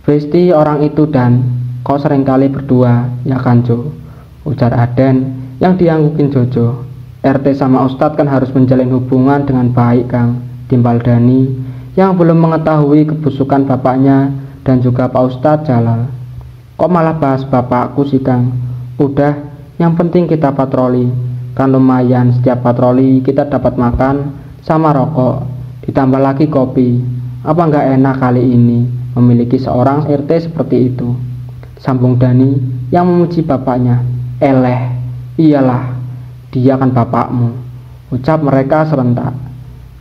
"Besti orang itu Dan, kau seringkali berdua, ya kan Jo?" ujar Aden yang dianggukin Jojo. "RT sama Ustadz kan harus menjalin hubungan dengan baik Kang," timbal Dani yang belum mengetahui kebusukan bapaknya dan juga Pak Ustadz Jalal. "Kok malah bahas bapakku sih Kang? Udah, yang penting kita patroli, kan lumayan setiap patroli kita dapat makan sama rokok, ditambah lagi kopi. Apa nggak enak kali ini memiliki seorang RT seperti itu?" sambung Dani yang memuji bapaknya. "Eleh, iyalah, dia kan bapakmu," ucap mereka serentak.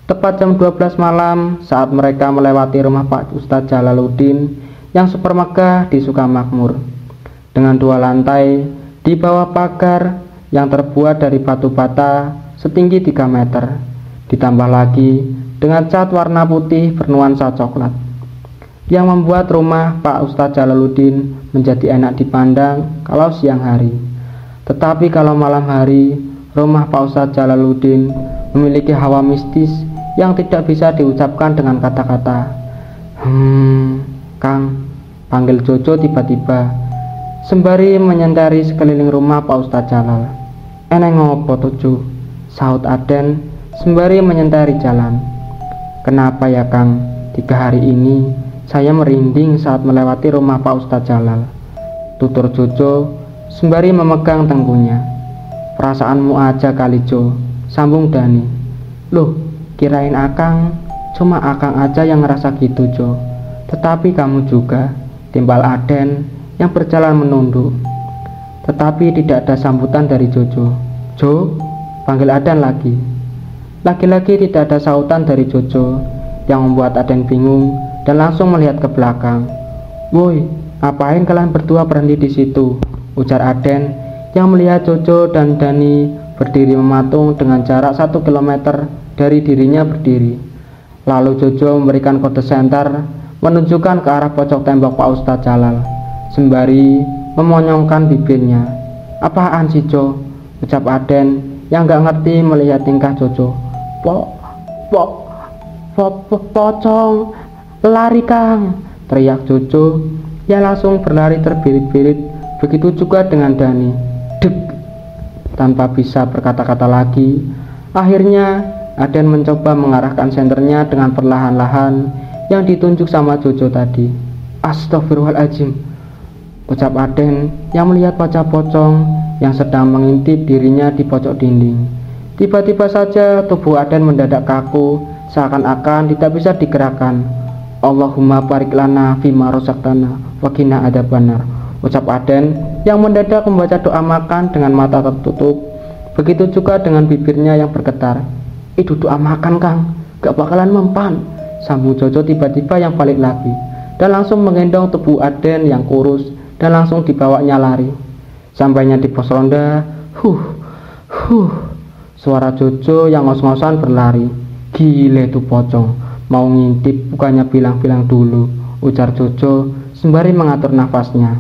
Tepat jam 12 malam saat mereka melewati rumah Pak Ustadz Jalaluddin yang super megah di Sukamakmur, dengan 2 lantai di bawah pagar yang terbuat dari batu bata setinggi 3 meter, ditambah lagi dengan cat warna putih bernuansa coklat, yang membuat rumah Pak Ustadz Jalaluddin menjadi enak dipandang kalau siang hari. Tetapi kalau malam hari, rumah Pak Ustadz Jalaluddin memiliki hawa mistis yang tidak bisa diucapkan dengan kata-kata. Kang, panggil Jojo tiba-tiba, sembari menyendari sekeliling rumah Pak Ustadz Jalal. Eneng ngopo tuju? Sahut Aden sembari menyendari jalan. Kenapa ya Kang? 3 hari ini saya merinding saat melewati rumah Pak Ustadz Jalal, tutur Jojo sembari memegang tengkunya. Perasaanmu aja kali Jo, sambung Dani. Loh, kirain Akang, cuma Akang aja yang ngerasa gitu Jo. Tetapi kamu juga, timbal Aden yang berjalan menunduk. Tetapi tidak ada sambutan dari Jojo. Jo, panggil Aden lagi. Lagi-lagi tidak ada sautan dari Jojo, yang membuat Aden bingung dan langsung melihat ke belakang. Woi, ngapain kalian berdua berhenti di situ? Ujar Aden yang melihat Jojo dan Dani berdiri mematung dengan jarak 1 kilometer dari dirinya berdiri. Lalu Jojo memberikan kode senter menunjukkan ke arah pojok tembok Pak Ustadz Jalal, sembari memonyongkan bibirnya. Apaan sih Jo? Ucap Aden yang gak ngerti melihat tingkah Jojo. Pocong, lari Kang, teriak Jojo yang langsung berlari terbirit-birit. Begitu juga dengan Dani. Dek. Tanpa bisa berkata-kata lagi, akhirnya Aden mencoba mengarahkan senternya dengan perlahan-lahan yang ditunjuk sama Jojo tadi. Astagfirullahaladzim, ucap Aden yang melihat wajah pocong yang sedang mengintip dirinya di pojok dinding. Tiba-tiba saja tubuh Aden mendadak kaku, seakan-akan tidak bisa digerakkan. Allahumma barik lana fima rozaktana wa qina adzabannar, ucap Aden yang mendadak membaca doa makan dengan mata tertutup. Begitu juga dengan bibirnya yang bergetar. Itu doa makan Kang, gak bakalan mempan, sambung Jojo tiba-tiba yang balik lagi dan langsung menggendong tubuh Aden yang kurus dan langsung dibawanya lari. Sampainya di pos ronda, suara Jojo yang ngos-ngosan berlari. Gile tuh pocong, mau ngintip bukannya bilang-bilang dulu, ujar Jojo sembari mengatur nafasnya.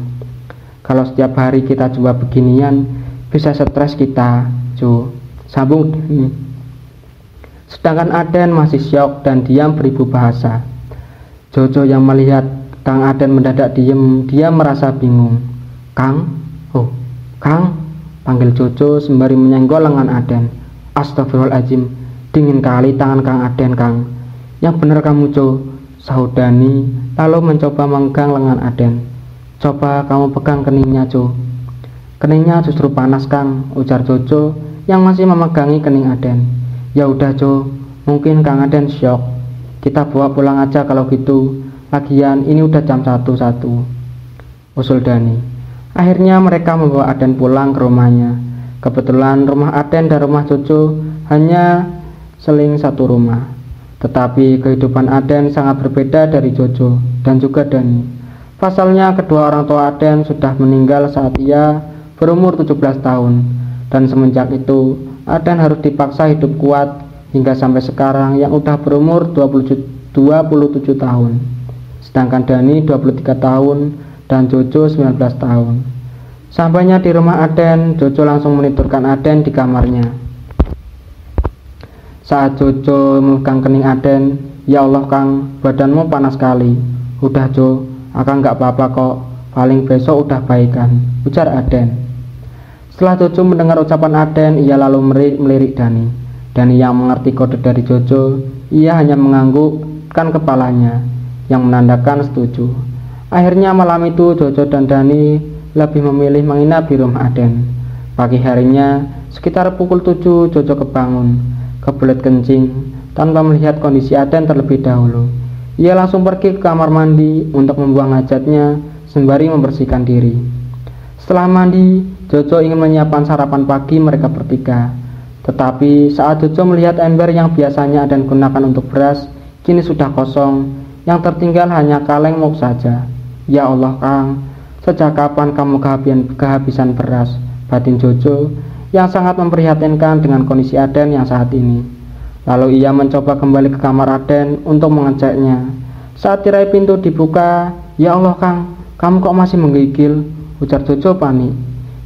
Kalau setiap hari kita coba beginian, bisa stres kita, Jo, sambung Dani. Sedangkan Aden masih syok dan diam beribu bahasa. Jojo yang melihat Kang Aden mendadak diem, dia merasa bingung. Kang, Kang, panggil Jojo sembari menyenggol lengan Aden. Astagfirullahaladzim, dingin kali tangan Kang Aden Kang. Yang bener kamu Jo, sahut Dani lalu mencoba memegang lengan Aden. Coba kamu pegang keningnya Jo. Keningnya justru panas Kang, ujar Jojo yang masih memegangi kening Aden. Ya udah Jo, mungkin Kang Aden syok. Kita bawa pulang aja kalau gitu. Lagian ini udah jam 1, usul Dani. Akhirnya mereka membawa Aden pulang ke rumahnya. Kebetulan rumah Aden dan rumah Jojo hanya seling satu rumah. Tetapi kehidupan Aden sangat berbeda dari Jojo dan juga Dani. Pasalnya kedua orang tua Aden sudah meninggal saat ia berumur 17 tahun. Dan semenjak itu Aden harus dipaksa hidup kuat hingga sampai sekarang yang udah berumur 27 tahun. Sedangkan Dani 23 tahun dan Jojo 19 tahun. Sampainya di rumah Aden, Jojo langsung menidurkan Aden di kamarnya. Saat Jojo memegang kening Aden, ya Allah Kang, badanmu panas sekali. Udah Jo, Akang gak apa-apa kok, paling besok udah baikan, ujar Aden. Setelah Jojo mendengar ucapan Aden, ia lalu melirik Dani. Dani yang mengerti kode dari Jojo, ia hanya menganggukkan kepalanya, yang menandakan setuju. Akhirnya malam itu Jojo dan Dani lebih memilih menginap di rumah Aden. Pagi harinya, sekitar pukul 7 Jojo kebangun, kebelet kencing, tanpa melihat kondisi Aden terlebih dahulu. Ia langsung pergi ke kamar mandi untuk membuang hajatnya sembari membersihkan diri. Setelah mandi, Jojo ingin menyiapkan sarapan pagi mereka bertiga. Tetapi saat Jojo melihat ember yang biasanya Aden gunakan untuk beras, kini sudah kosong, yang tertinggal hanya kaleng muk saja. Ya Allah Kang, sejak kapan kamu kehabisan beras? Batin Jojo yang sangat memprihatinkan dengan kondisi Aden yang saat ini. Lalu ia mencoba kembali ke kamar Aden untuk mengeceknya. Saat tirai pintu dibuka, ya Allah Kang, kamu kok masih menggigil? Ujar Jojo panik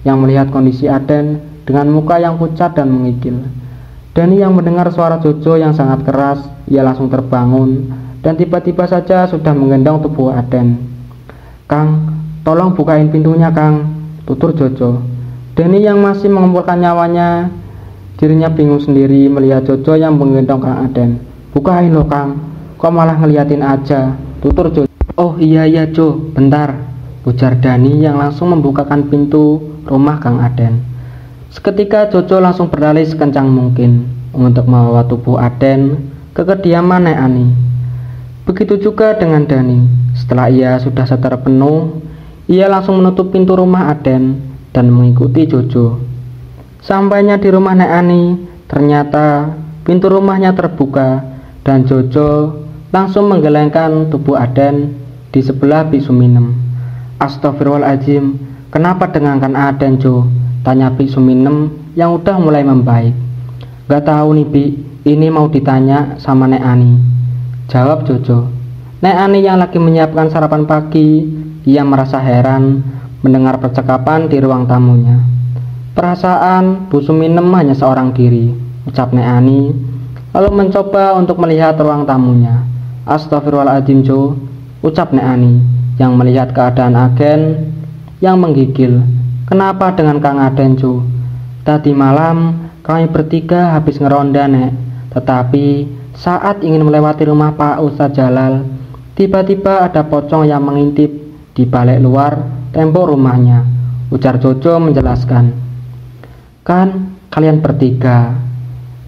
yang melihat kondisi Aden dengan muka yang pucat dan menggigil. Dani yang mendengar suara Jojo yang sangat keras, ia langsung terbangun dan tiba-tiba saja sudah menggendong tubuh Aden. "Kang, tolong bukain pintunya, Kang," tutur Jojo. Dani yang masih mengumpulkan nyawanya, dirinya bingung sendiri melihat Jojo yang menggendong Kang Aden. "Bukain loh, Kang, kok malah ngeliatin aja," tutur Jojo. "Oh iya Jo, bentar," ujar Dani yang langsung membukakan pintu rumah Kang Aden. Seketika Jojo langsung berlari sekencang mungkin untuk membawa tubuh Aden ke kediaman Nek Ani. Begitu juga dengan Dani. Setelah ia sudah sadar penuh, ia langsung menutup pintu rumah Aden dan mengikuti Jojo. Sampainya di rumah Nek Ani, ternyata pintu rumahnya terbuka dan Jojo langsung menggelengkan tubuh Aden di sebelah Biksu Minem. "Astagfirullahaladzim, kenapa dengankan Aden, Jo?" tanya Biksu Minem yang udah mulai membaik. "Gak tahu nih Bi, ini mau ditanya sama Nek Ani," jawab Jojo. Nek Ani yang lagi menyiapkan sarapan pagi, ia merasa heran mendengar percakapan di ruang tamunya. "Perasaan Bu Suminem hanya seorang diri," ucap Nek Ani, lalu mencoba untuk melihat ruang tamunya. "Astagfirullahaladzim Jo," ucap Nek Ani yang melihat keadaan agen yang menggigil. "Kenapa dengan Kang Aden, Jo?" "Tadi malam kami bertiga habis ngeronda, Nek. Tetapi saat ingin melewati rumah Pak Ustadz Jalal, tiba-tiba ada pocong yang mengintip di balik luar tembok rumahnya," ujar Jojo menjelaskan. "Kan kalian bertiga?"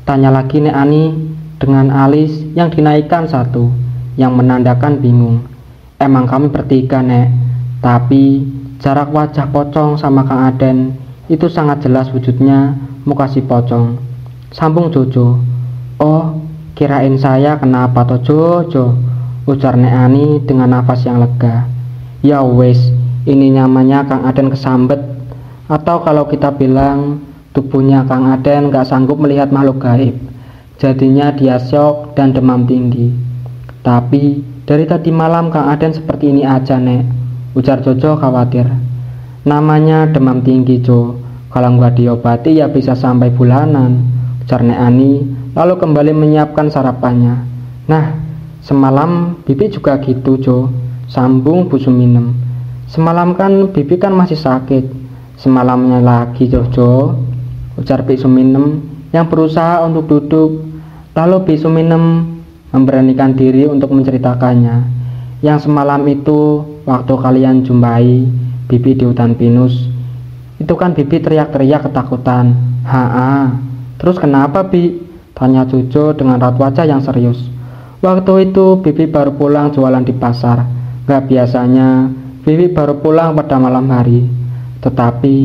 tanya lagi Nek Ani dengan alis yang dinaikkan satu, yang menandakan bingung. "Emang kami bertiga, Nek. Tapi jarak wajah pocong sama Kang Aden itu sangat jelas wujudnya muka si pocong," sambung Jojo. "Oh, kirain saya kenapa toh Jojo?" ujar Nek Ani dengan nafas yang lega. "Ya wes, ini namanya Kang Aden kesambet, atau kalau kita bilang tubuhnya Kang Aden gak sanggup melihat makhluk gaib, jadinya dia syok dan demam tinggi. Tapi dari tadi malam Kang Aden seperti ini aja, Nek," ujar Jojo khawatir. "Namanya demam tinggi, Jo. Kalau nggak diobati ya bisa sampai bulanan," ujar Nek Ani lalu kembali menyiapkan sarapannya. "Nah, semalam Bibi juga gitu, Jo," sambung Bu Suminem. "Semalam kan Bibi kan masih sakit. Semalamnya lagi, Jojo," ujar Bik Suminem yang berusaha untuk duduk. Lalu Bik Suminem memberanikan diri untuk menceritakannya. "Yang semalam itu waktu kalian jumpai Bibi di hutan pinus, itu kan Bibi teriak-teriak ketakutan." "Haa, terus kenapa Bi?" tanya Jojo dengan raut wajah yang serius. "Waktu itu Bibi baru pulang jualan di pasar. Gak biasanya Bibi baru pulang pada malam hari. Tetapi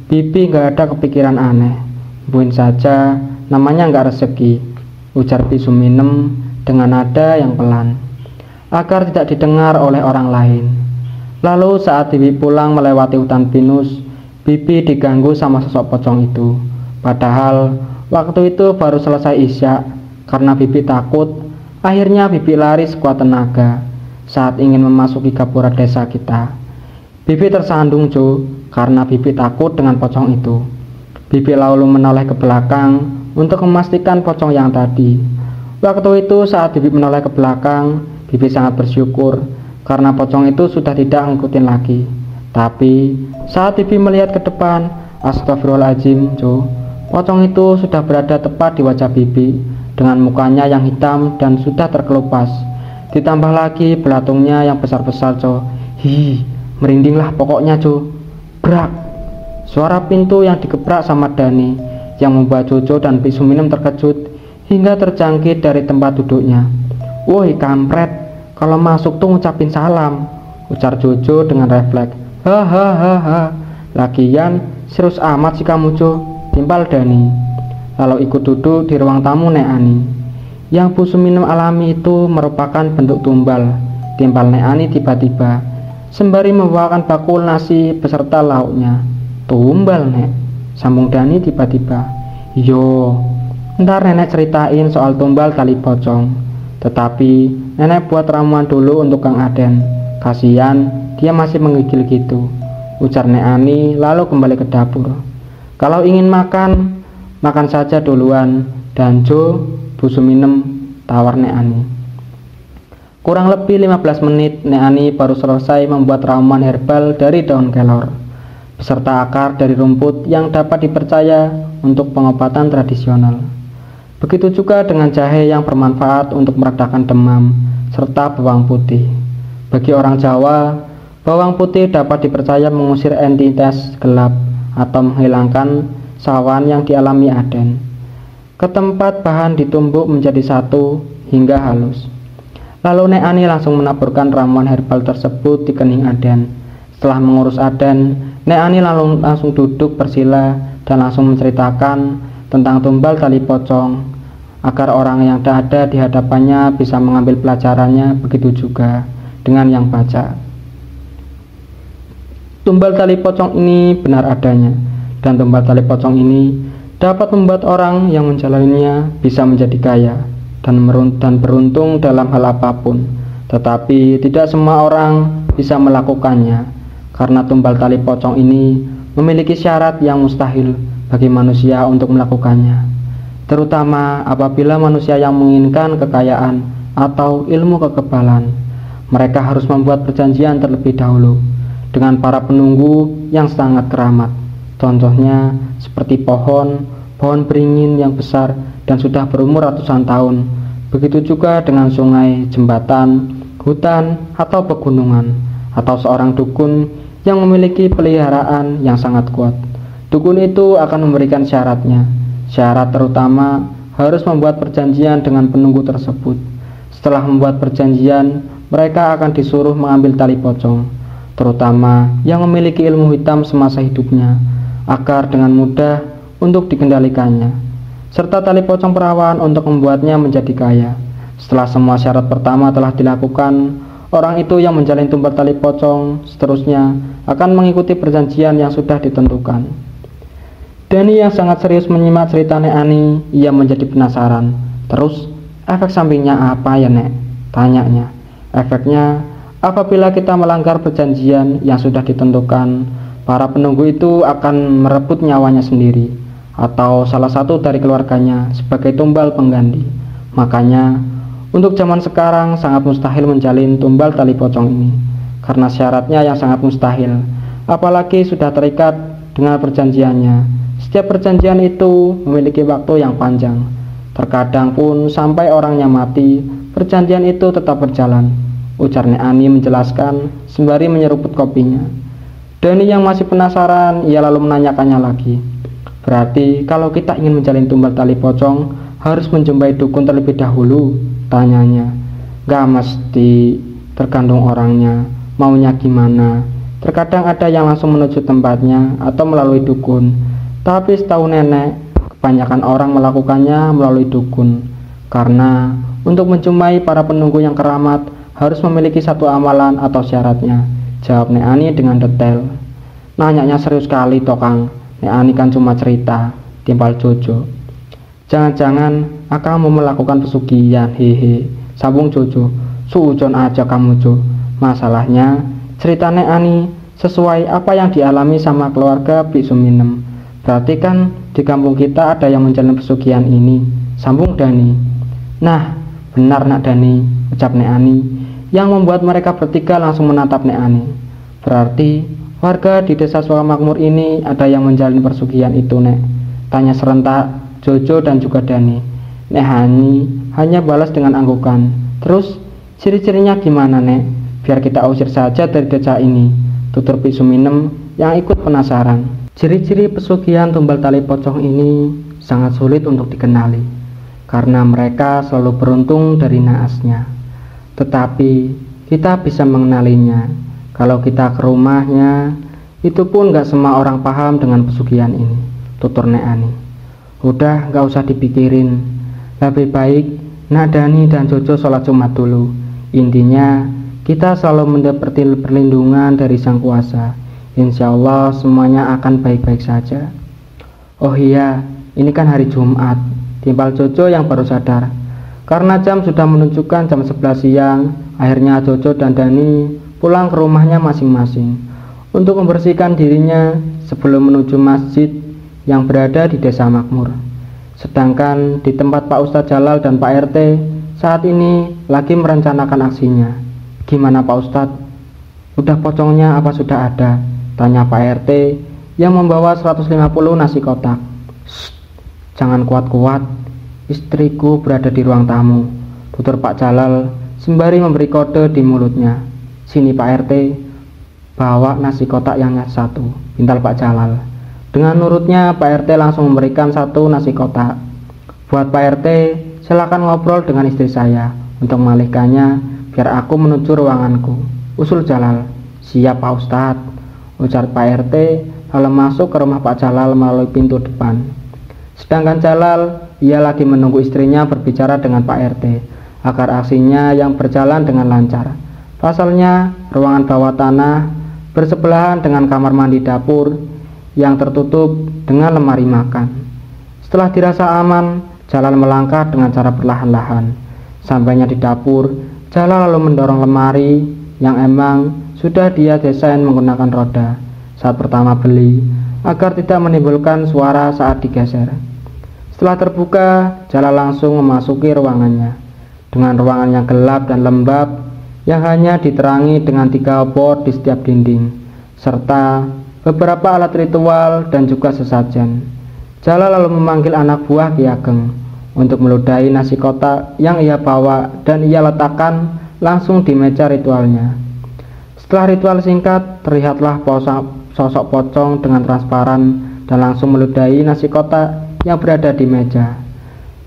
Bibi gak ada kepikiran aneh. Mungkin saja namanya gak rezeki," ujar Bik Suminem dengan nada yang pelan agar tidak didengar oleh orang lain. Lalu saat Bibi pulang melewati hutan pinus, Bibi diganggu sama sosok pocong itu. Padahal waktu itu baru selesai isya. Karena Bibi takut, akhirnya Bibi lari sekuat tenaga saat ingin memasuki gapura desa kita. Bibi tersandung, Jo, karena Bibi takut dengan pocong itu. Bibi lalu menoleh ke belakang untuk memastikan pocong yang tadi. Waktu itu saat Bibi menoleh ke belakang, Bibi sangat bersyukur karena pocong itu sudah tidak ngikutin lagi. Tapi saat Bibi melihat ke depan, astagfirullahaladzim, Jo, pocong itu sudah berada tepat di wajah Bibi dengan mukanya yang hitam dan sudah terkelupas. Ditambah lagi belatungnya yang besar-besar, Jo. "Hi, merindinglah pokoknya, Jo." Brak! Suara pintu yang digebrak sama Dani yang membuat Jojo dan Bik Suminem terkejut hingga terjangkit dari tempat duduknya. "Woi kampret, kalau masuk tuh ngucapin salam," ujar Jojo dengan refleks. "Hahaha, lagian serius amat sih kamu, Jo," timpal Dani. Lalu ikut duduk di ruang tamu Nek Ani. Yang Bu Suminem alami itu merupakan bentuk tumbal, timpal Nek Ani tiba-tiba sembari membawakan bakul nasi beserta lauknya. "Tumbal, Nek," sambung Dani tiba-tiba. "Yo, ntar nenek ceritain soal tumbal tali pocong. Tetapi nenek buat ramuan dulu untuk Kang Aden. Kasihan dia masih menggigil gitu," ujar Nek Ani lalu kembali ke dapur. "Kalau ingin makan, makan saja duluan. Dan Jo, Bu Suminem, tawar Nek Ani. Kurang lebih 15 menit, Nek Ani baru selesai membuat ramuan herbal dari daun kelor, beserta akar dari rumput yang dapat dipercaya untuk pengobatan tradisional. Begitu juga dengan jahe yang bermanfaat untuk meredakan demam, serta bawang putih. Bagi orang Jawa, bawang putih dapat dipercaya mengusir entitas gelap atau menghilangkan sawan yang dialami Aden. Ketempat bahan ditumbuk menjadi satu hingga halus. Lalu Nek Ani langsung menaburkan ramuan herbal tersebut di kening Aden. Setelah mengurus Aden, Nek Ani langsung duduk bersila dan langsung menceritakan tentang tumbal tali pocong, agar orang yang ada di hadapannya bisa mengambil pelajarannya. Begitu juga dengan yang baca. Tumbal tali pocong ini benar adanya, dan tumbal tali pocong ini dapat membuat orang yang menjalaninya bisa menjadi kaya dan beruntung dalam hal apapun. Tetapi tidak semua orang bisa melakukannya, karena tumbal tali pocong ini memiliki syarat yang mustahil bagi manusia untuk melakukannya, terutama apabila manusia yang menginginkan kekayaan atau ilmu kekebalan. Mereka harus membuat perjanjian terlebih dahulu dengan para penunggu yang sangat keramat. Contohnya seperti pohon beringin yang besar dan sudah berumur ratusan tahun. Begitu juga dengan sungai, jembatan, hutan, atau pegunungan, atau seorang dukun yang memiliki peliharaan yang sangat kuat. Dukun itu akan memberikan syaratnya. Syarat terutama harus membuat perjanjian dengan penunggu tersebut. Setelah membuat perjanjian, mereka akan disuruh mengambil tali pocong, terutama yang memiliki ilmu hitam semasa hidupnya, agar dengan mudah untuk dikendalikannya, serta tali pocong perawan untuk membuatnya menjadi kaya. Setelah semua syarat pertama telah dilakukan, orang itu yang menjalin tumbal tali pocong seterusnya akan mengikuti perjanjian yang sudah ditentukan. Dani yang sangat serius menyimak cerita Nek Ani, ia menjadi penasaran. Terus, efek sampingnya apa ya Nek? Tanyanya. Efeknya, apabila kita melanggar perjanjian yang sudah ditentukan, para penunggu itu akan merebut nyawanya sendiri atau salah satu dari keluarganya sebagai tumbal pengganti. Makanya, untuk zaman sekarang sangat mustahil menjalin tumbal tali pocong ini, karena syaratnya yang sangat mustahil, apalagi sudah terikat dengan perjanjiannya. Setiap perjanjian itu memiliki waktu yang panjang. Terkadang pun sampai orangnya mati, perjanjian itu tetap berjalan, ujar Nek Ani menjelaskan sembari menyeruput kopinya. Dani yang masih penasaran, ia lalu menanyakannya lagi. Berarti kalau kita ingin menjalin tumbal tali pocong, harus menjumpai dukun terlebih dahulu? Tanyanya. Gak mesti, tergantung orangnya, maunya gimana. Terkadang ada yang langsung menuju tempatnya atau melalui dukun. Tapi setahu nenek, kebanyakan orang melakukannya melalui dukun, karena untuk menjumpai para penunggu yang keramat harus memiliki satu amalan atau syaratnya, jawab Nek Ani dengan detail. Nanyanya serius sekali toh Kang, Nek Ani kan cuma cerita, timpal Jojo. Jangan-jangan akang mau melakukan pesugihan, hehe, sambung Jojo. Suujon aja kamu Jo. Masalahnya cerita Nek Ani sesuai apa yang dialami sama keluarga Bik Suminem. Berarti kan di kampung kita ada yang menjalin pesugihan ini, sambung Dani. Nah, benar Nak Dani, ucap Nek Ani, yang membuat mereka bertiga langsung menatap Nek Ani. Berarti warga di desa Sukamakmur ini ada yang menjalin pesugihan itu Nek? Tanya serentak Jojo dan juga Dani. Nek Ani hanya balas dengan anggukan. Terus ciri-cirinya gimana Nek? Biar kita usir saja dari desa ini, tutur Bik Suminem yang ikut penasaran. Ciri-ciri pesugihan tumbal tali pocong ini sangat sulit untuk dikenali, karena mereka selalu beruntung dari naasnya. Tetapi kita bisa mengenalinya kalau kita ke rumahnya. Itu pun gak semua orang paham dengan pesugihan ini, tutur Nek Ani. Udah gak usah dipikirin, lebih baik Nak Dani dan Jojo sholat Jumat dulu. Intinya kita selalu mendapat perlindungan dari Sang Kuasa. Insya Allah semuanya akan baik-baik saja. Oh iya, ini kan hari Jumat, timpal Jojo yang baru sadar. Karena jam sudah menunjukkan jam 11 siang, akhirnya Jojo dan Dani pulang ke rumahnya masing-masing untuk membersihkan dirinya sebelum menuju masjid yang berada di desa makmur. Sedangkan di tempat Pak Ustadz Jalal dan Pak RT saat ini lagi merencanakan aksinya. Gimana Pak Ustadz? Udah pocongnya apa sudah ada? Tanya Pak RT yang membawa 150 nasi kotak. Jangan kuat-kuat, istriku berada di ruang tamu, tutur Pak Jalal sembari memberi kode di mulutnya. Sini Pak RT, bawa nasi kotak yang satu, pintal Pak Jalal. Dengan nurutnya Pak RT langsung memberikan satu nasi kotak. Buat Pak RT, silakan ngobrol dengan istri saya. Untuk mengalihkannya, biar aku menuju ruanganku, usul Jalal. Siap Pak Ustadz, ujar Pak RT lalu masuk ke rumah Pak Jalal melalui pintu depan. Sedangkan Jalal, ia lagi menunggu istrinya berbicara dengan Pak RT agar aksinya yang berjalan dengan lancar. Pasalnya, ruangan bawah tanah bersebelahan dengan kamar mandi dapur yang tertutup dengan lemari makan. Setelah dirasa aman, Jalal melangkah dengan cara perlahan-lahan. Sampainya di dapur, Jalal lalu mendorong lemari yang emang sudah dia desain menggunakan roda saat pertama beli agar tidak menimbulkan suara saat digeser. Setelah terbuka, Jalal langsung memasuki ruangannya. Dengan ruangan yang gelap dan lembab yang hanya diterangi dengan 3 obor di setiap dinding serta beberapa alat ritual dan juga sesajen. Jalal lalu memanggil anak buah Ki Ageng untuk meludahi nasi kotak yang ia bawa dan ia letakkan langsung di meja ritualnya. Setelah ritual singkat, terlihatlah sosok pocong dengan transparan dan langsung meludahi nasi kotak yang berada di meja.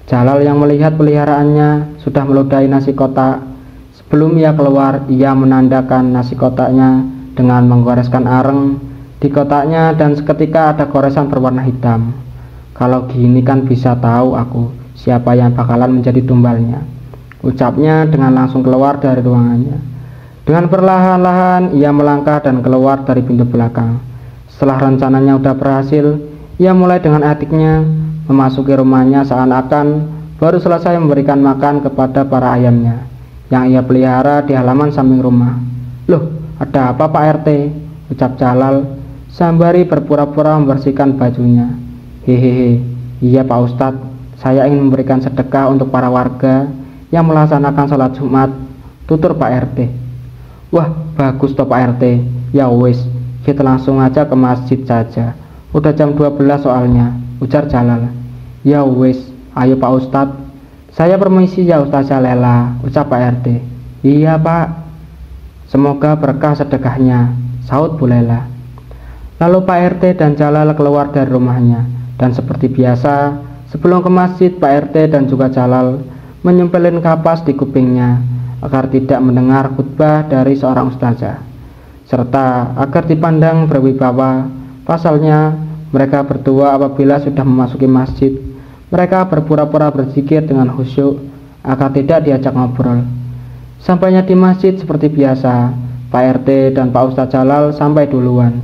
Jalal yang melihat peliharaannya sudah meludahi nasi kotak. Sebelum ia keluar, ia menandakan nasi kotaknya dengan menggoreskan areng di kotaknya dan seketika ada goresan berwarna hitam. Kalau gini kan bisa tahu aku siapa yang bakalan menjadi tumbalnya, ucapnya dengan langsung keluar dari ruangannya. Dengan perlahan-lahan ia melangkah dan keluar dari pintu belakang. Setelah rencananya sudah berhasil, ia mulai dengan adiknya memasuki rumahnya seakan-akan baru selesai memberikan makan kepada para ayamnya yang ia pelihara di halaman samping rumah. Loh, ada apa Pak RT? Ucap Jalal sembari berpura-pura membersihkan bajunya. Hehehe, iya Pak Ustadz, saya ingin memberikan sedekah untuk para warga yang melaksanakan sholat Jumat, tutur Pak RT. Wah, bagus toh Pak RT. Ya wis, kita langsung aja ke masjid saja. Udah jam 12 soalnya, ujar Jalal. Ya wis, ayo Pak Ustadz. Saya permisi ya Ustaz Jalela, ucap Pak RT. Iya Pak, semoga berkah sedekahnya, saut Bu Lela. Lalu Pak RT dan Jalal keluar dari rumahnya. Dan seperti biasa, sebelum ke masjid, Pak RT dan juga Jalal menyempelin kapas di kupingnya agar tidak mendengar khutbah dari seorang ustazah, serta agar dipandang berwibawa. Pasalnya, mereka berdua apabila sudah memasuki masjid, mereka berpura-pura berzikir dengan khusyuk agar tidak diajak ngobrol. Sampainya di masjid seperti biasa, Pak RT dan Pak Ustadz Jalal sampai duluan.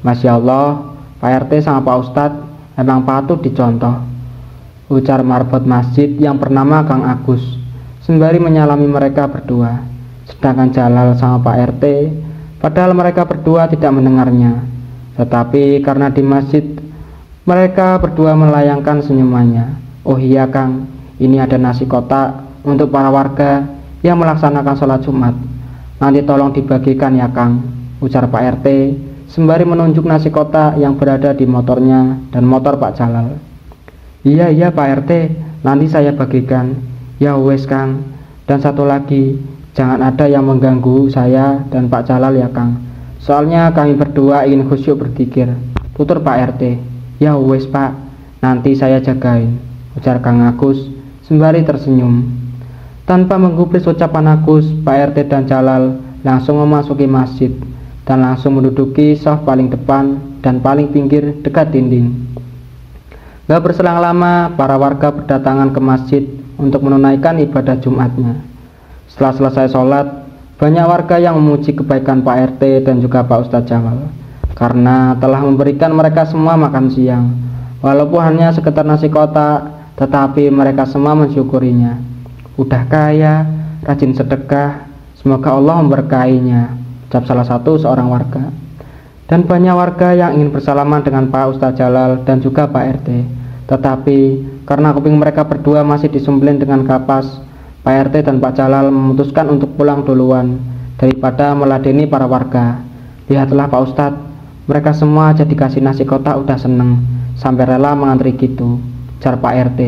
Masya Allah, Pak RT sama Pak Ustadz emang patut dicontoh, ujar marbot masjid yang bernama Kang Agus sembari menyalami mereka berdua. Sedangkan Jalal sama Pak RT, padahal mereka berdua tidak mendengarnya, tetapi karena di masjid mereka berdua melayangkan senyumannya. Oh iya Kang, ini ada nasi kotak untuk para warga yang melaksanakan sholat Jumat. Nanti tolong dibagikan ya Kang, ujar Pak RT sembari menunjuk nasi kotak yang berada di motornya dan motor Pak Jalal. Iya Pak RT, nanti saya bagikan. Ya wes Kang, dan satu lagi, jangan ada yang mengganggu saya dan Pak Jalal ya Kang. Soalnya kami berdua ingin khusyuk berzikir, tutur Pak RT. Ya wes Pak, nanti saya jagain, ujar Kang Agus sembari tersenyum. Tanpa menggubris ucapan Agus, Pak RT dan Jalal langsung memasuki masjid dan langsung menduduki saf paling depan dan paling pinggir dekat dinding. Gak berselang lama, para warga berdatangan ke masjid untuk menunaikan ibadah Jumatnya. Setelah selesai sholat, banyak warga yang memuji kebaikan Pak RT dan juga Pak Ustadz Jalal karena telah memberikan mereka semua makan siang. Walaupun hanya sekedar nasi kotak, tetapi mereka semua mensyukurinya. Udah kaya, rajin sedekah, semoga Allah memberkahinya, ucap salah satu seorang warga. Dan banyak warga yang ingin bersalaman dengan Pak Ustadz Jalal dan juga Pak RT. Tetapi karena kuping mereka berdua masih disembelin dengan kapas, Pak RT dan Pak Jalal memutuskan untuk pulang duluan daripada meladeni para warga. Lihatlah Pak Ustadz, mereka semua aja dikasih nasi kotak udah seneng, sampai rela mengantri gitu, jar Pak RT,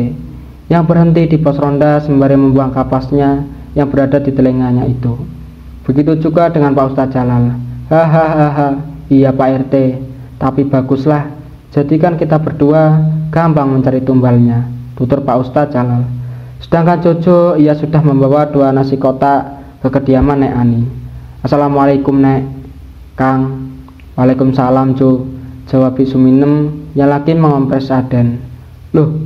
yang berhenti di pos ronda sembari membuang kapasnya yang berada di telinganya itu. Begitu juga dengan Pak Ustadz Jalal. Hahaha, iya Pak RT, tapi baguslah, jadikan kita berdua gampang mencari tumbalnya, tutur Pak Ustadz Jalal. Sedangkan Jojo, ia sudah membawa 2 nasi kotak ke kediaman Nek Ani. Assalamualaikum Nek. Kang. Waalaikumsalam Jo, jawab Bik Suminem yang lagi mengompres Aden. Loh,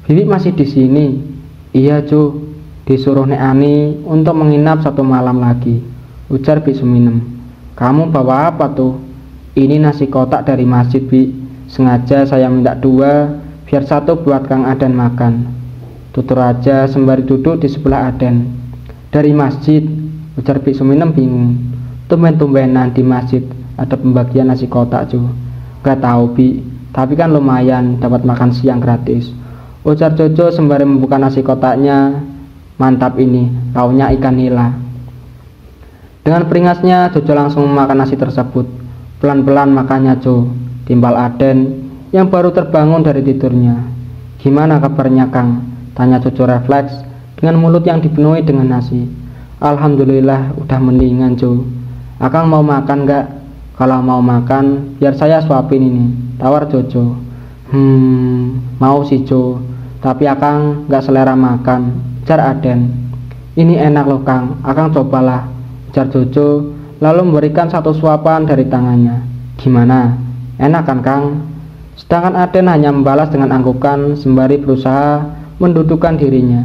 Bibi masih di sini? Iya Jo, disuruh Nek Ani untuk menginap 1 malam lagi, ujar Bik Suminem. Kamu bawa apa tuh? Ini nasi kotak dari masjid Bi, sengaja saya minta 2 biar 1 buat Kang Aden makan, tutur aja sembari duduk di sebelah Aden. Dari masjid, ujar Bik Suminem bingung. Tumben-tumbenan di masjid ada pembagian nasi kotak Jo. Gak tahu Bi, tapi kan lumayan dapat makan siang gratis, ujar Jojo sembari membuka nasi kotaknya. Mantap ini, lauknya ikan nila. Dengan beringasnya Jojo langsung memakan nasi tersebut. Pelan-pelan makannya Jo, timbal Aden yang baru terbangun dari tidurnya. Gimana kabarnya Kang? Tanya Jojo refleks dengan mulut yang dipenuhi dengan nasi. Alhamdulillah udah mendingan Jo. Akang mau makan gak? Kalau mau makan biar saya suapin ini, tawar Jojo. Mau sih Jo, tapi Akang gak selera makan, ujar Aden. Ini enak loh Kang, Akang cobalah, ujar Jojo lalu memberikan 1 suapan dari tangannya. Gimana? Enak kan Kang? Sedangkan Aden hanya membalas dengan anggukan sembari berusaha mendudukkan dirinya.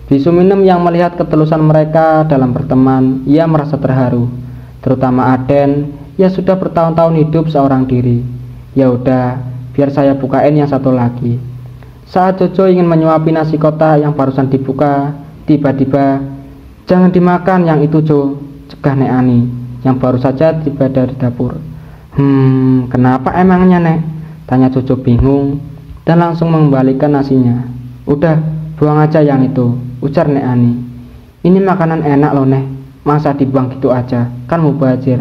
Bik Suminem yang melihat ketulusan mereka dalam berteman, ia merasa terharu. Terutama Aden yang sudah bertahun-tahun hidup seorang diri. Ya udah, biar saya bukain yang 1 lagi. Saat Jojo ingin menyuapi nasi kotak yang barusan dibuka, tiba-tiba, jangan dimakan yang itu Jo, cegah Nek Ani yang baru saja tiba dari dapur. Kenapa emangnya Nek? Tanya Jojo bingung dan langsung mengembalikan nasinya. Udah, buang aja yang itu, ujar Nek Ani. Ini makanan enak loh Nek, masa dibuang gitu aja, kan mubazir.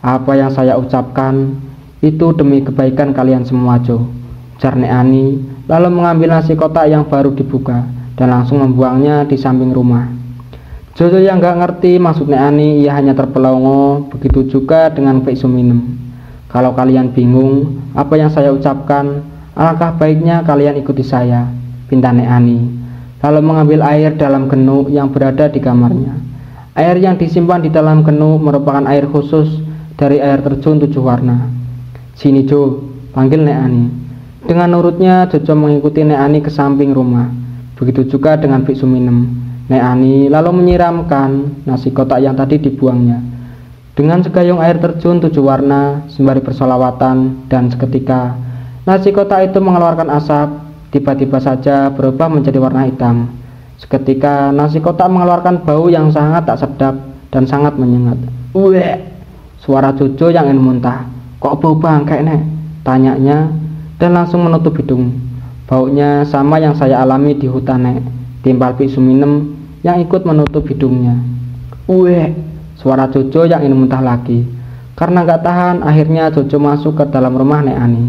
Apa yang saya ucapkan itu demi kebaikan kalian semua Jo, ujar Nek Ani lalu mengambil nasi kotak yang baru dibuka dan langsung membuangnya di samping rumah. Jojo yang gak ngerti maksud Nek Ani, ia hanya terpelongo. Begitu juga dengan Bik Suminem. Kalau kalian bingung apa yang saya ucapkan, alangkah baiknya kalian ikuti saya, pinta Nek Ani, lalu mengambil air dalam genuk yang berada di kamarnya. Air yang disimpan di dalam genuk merupakan air khusus dari air terjun 7 warna. Sini Jo, panggil Nek Ani. Dengan nurutnya Jojo mengikuti Nek Ani ke samping rumah. Begitu juga dengan Bik Suminem. Nek Ani lalu menyiramkan nasi kotak yang tadi dibuangnya dengan segayung air terjun 7 warna sembari bersolawatan, dan seketika nasi kotak itu mengeluarkan asap. Tiba-tiba saja berubah menjadi warna hitam. Seketika nasi kotak mengeluarkan bau yang sangat tak sedap dan sangat menyengat. Uwek, suara Jojo yang ingin muntah. Kok bau bangkai Nek? Tanyanya dan langsung menutup hidung. Baunya sama yang saya alami di hutan Nek, timbal Bik Suminem yang ikut menutup hidungnya. Uwek, suara Jojo yang ingin muntah lagi. Karena gak tahan, akhirnya Jojo masuk ke dalam rumah Nek Ani.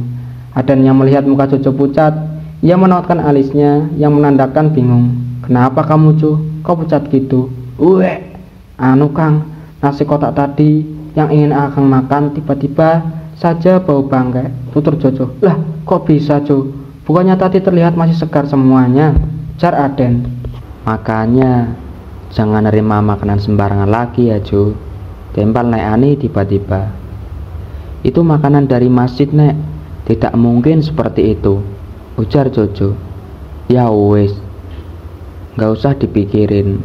Aden yang melihat muka Jojo pucat, ia menautkan alisnya yang menandakan bingung. Kenapa kamu Jo? Kok pucat gitu? Uwek, anu Kang, nasi kotak tadi yang ingin Akang makan tiba-tiba saja bau bangkai, tutur Jojo. Lah, kok bisa Jo? Bukannya tadi terlihat masih segar semuanya, jar Aden. Makanya jangan nerima makanan sembarangan lagi ya Jo, tembal Nek Ani tiba-tiba. Itu makanan dari masjid Nek, tidak mungkin seperti itu, ujar Jojo. Ya wes, gak usah dipikirin,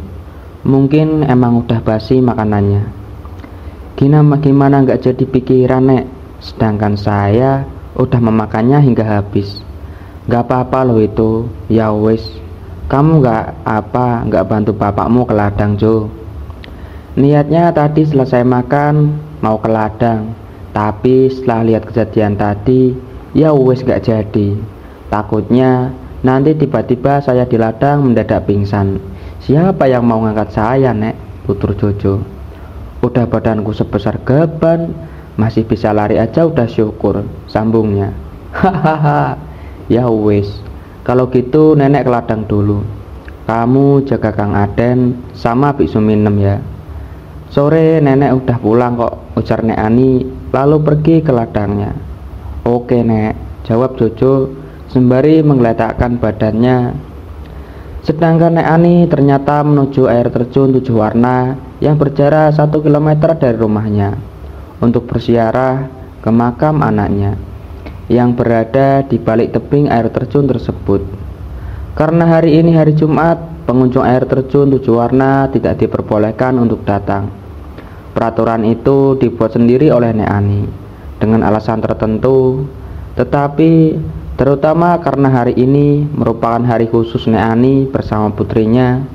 mungkin emang udah basi makanannya. Gimana gak jadi pikiran Nek, sedangkan saya udah memakannya hingga habis. Gak apa-apa loh itu. Ya wes, kamu gak bantu bapakmu ke ladang Jo. Niatnya tadi selesai makan mau ke ladang, tapi setelah lihat kejadian tadi, ya wes gak jadi. Takutnya nanti tiba-tiba saya di ladang mendadak pingsan. Siapa yang mau ngangkat saya, Nek? Tutur Jojo. Udah badanku sebesar gaban, masih bisa lari aja udah syukur, sambungnya. Hahaha. Ya wis, kalau gitu nenek ke ladang dulu. Kamu jaga Kang Aden sama Bik Suminem ya. Sore nenek udah pulang kok, ujar Nek Ani lalu pergi ke ladangnya. Oke Nek, jawab Jojo sembari menggeletakkan badannya. Sedangkan Nek Ani ternyata menuju air terjun 7 warna yang berjarak 1 kilometer dari rumahnya untuk berziarah ke makam anaknya yang berada di balik tebing air terjun tersebut. Karena hari ini hari Jumat, pengunjung air terjun 7 warna tidak diperbolehkan untuk datang. Peraturan itu dibuat sendiri oleh Nek Ani dengan alasan tertentu, tetapi terutama karena hari ini merupakan hari khusus Nek Ani bersama putrinya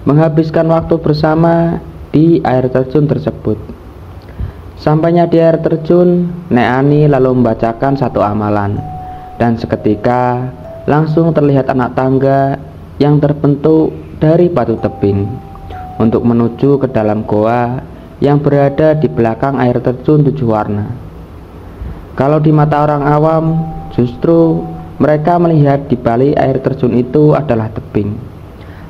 menghabiskan waktu bersama di air terjun tersebut. Sampainya di air terjun, Nek Ani lalu membacakan satu amalan, dan seketika langsung terlihat anak tangga yang terbentuk dari batu tebing untuk menuju ke dalam goa yang berada di belakang air terjun 7 warna. Kalau di mata orang awam, justru mereka melihat di balik air terjun itu adalah tebing.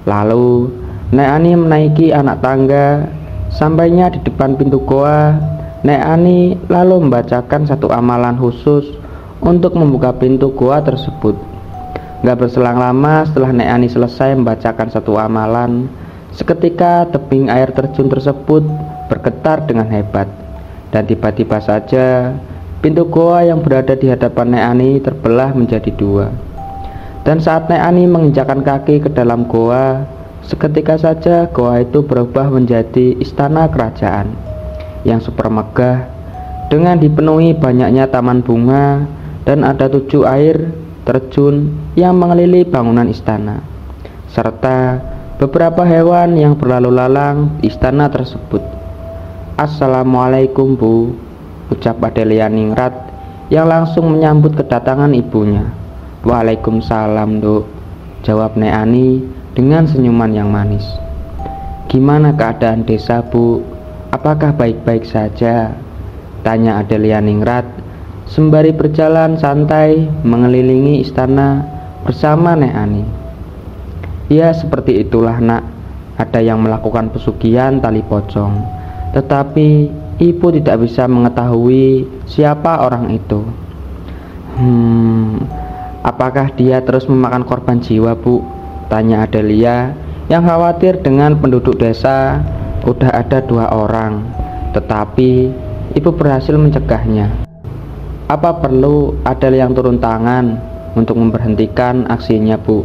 Lalu Nek Ani menaiki anak tangga. Sampainya di depan pintu goa, Nek Ani lalu membacakan satu amalan khusus untuk membuka pintu goa tersebut. Gak berselang lama setelah Nek Ani selesai membacakan satu amalan, seketika tebing air terjun tersebut bergetar dengan hebat. Dan tiba-tiba saja pintu goa yang berada di hadapan Nek Ani terbelah menjadi 2. Dan saat Nek Ani menginjakkan kaki ke dalam goa, seketika saja goa itu berubah menjadi istana kerajaan yang super megah dengan dipenuhi banyaknya taman bunga dan ada 7 air terjun yang mengelilingi bangunan istana serta beberapa hewan yang berlalu lalang di istana tersebut. Assalamualaikum Bu, ucap Adelia Ningrat yang langsung menyambut kedatangan ibunya. Waalaikumsalam Duk, jawab Nek Ani dengan senyuman yang manis. Gimana keadaan desa Bu? Apakah baik-baik saja? Tanya Adelia Ningrat sembari berjalan santai mengelilingi istana bersama Nek Ani. Ya seperti itulah nak, ada yang melakukan pesugihan tali pocong, tetapi ibu tidak bisa mengetahui siapa orang itu. Apakah dia terus memakan korban jiwa Bu? Tanya Adelia yang khawatir dengan penduduk desa. Udah ada 2 orang, tetapi ibu berhasil mencegahnya. Apa perlu ada yang turun tangan untuk memberhentikan aksinya Bu?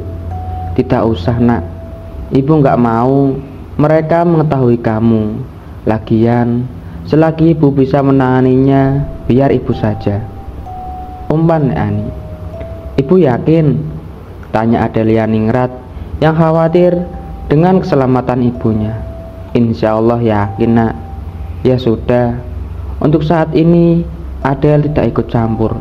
Tidak usah nak, ibu nggak mau mereka mengetahui kamu. Lagian selagi ibu bisa menanganinya, biar ibu saja, umpan Nek Ani. Ibu yakin? Tanya Adelia Ningrat yang khawatir dengan keselamatan ibunya. Insya Allah yakin nak. Ya sudah, untuk saat ini Adel tidak ikut campur,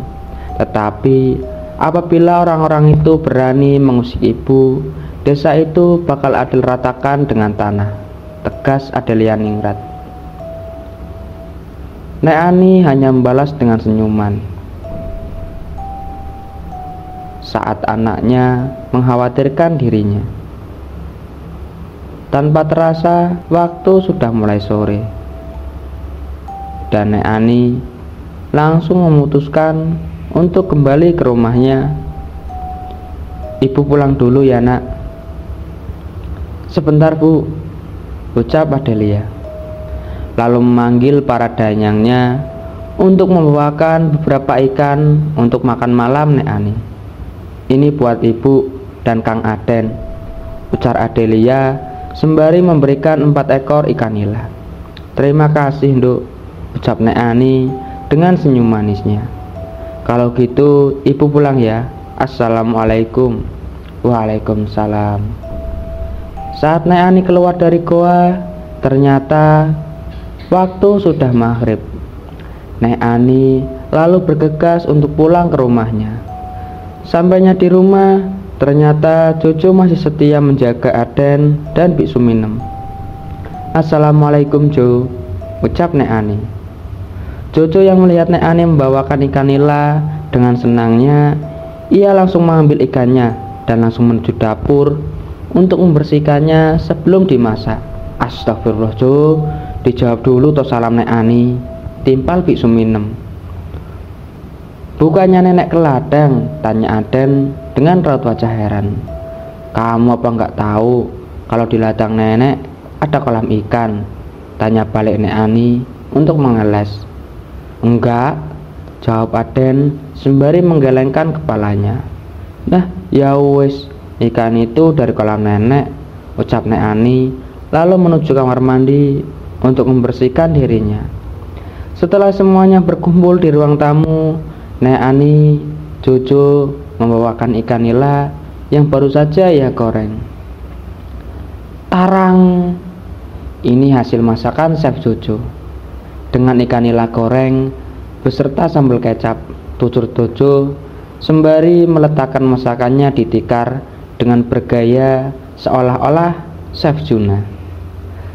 tetapi apabila orang-orang itu berani mengusik ibu, desa itu bakal Adel ratakan dengan tanah, tegas Adelia Ningrat. Nek Ani hanya membalas dengan senyuman saat anaknya mengkhawatirkan dirinya. Tanpa terasa, waktu sudah mulai sore, dan Nek Ani langsung memutuskan untuk kembali ke rumahnya. Ibu pulang dulu ya nak. Sebentar Bu, ucap Adelia, lalu memanggil para danyangnya untuk membawakan beberapa ikan untuk makan malam Nek Ani. Ini buat ibu dan Kang Aden, ujar Adelia sembari memberikan 4 ekor ikan nila. Terima kasih Nduk, ucap Nek Ani dengan senyum manisnya. Kalau gitu ibu pulang ya. Assalamualaikum. Waalaikumsalam. Saat Nek Ani keluar dari goa, ternyata waktu sudah maghrib. Nek Ani lalu bergegas untuk pulang ke rumahnya. Sampainya di rumah, ternyata Jojo masih setia menjaga Aden dan Bik Suminem. "Assalamualaikum Jo," ucap Nek Ani. Jojo yang melihat Nek Ani membawakan ikan nila dengan senangnya, ia langsung mengambil ikannya dan langsung menuju dapur untuk membersihkannya sebelum dimasak. "Astagfirullah Jo, dijawab dulu toh salam Nek Ani," timpal Bik Suminem. "Bukannya nenek ke ladang?" tanya Aden dengan raut wajah heran. "Kamu apa nggak tahu kalau di ladang nenek ada kolam ikan?" tanya balik Nek Ani untuk mengeles. "Enggak," jawab Aden sembari menggelengkan kepalanya. "Nah, ya wis, ikan itu dari kolam nenek," ucap Nek Ani lalu menuju kamar mandi untuk membersihkan dirinya. Setelah semuanya berkumpul di ruang tamu, Nek Ani, Jojo membawakan ikan nila yang baru saja ia goreng. Tarang! Ini hasil masakan Chef Jojo. Dengan ikan nila goreng beserta sambal kecap, tutur Jojo sembari meletakkan masakannya di tikar dengan bergaya seolah-olah Chef Juna.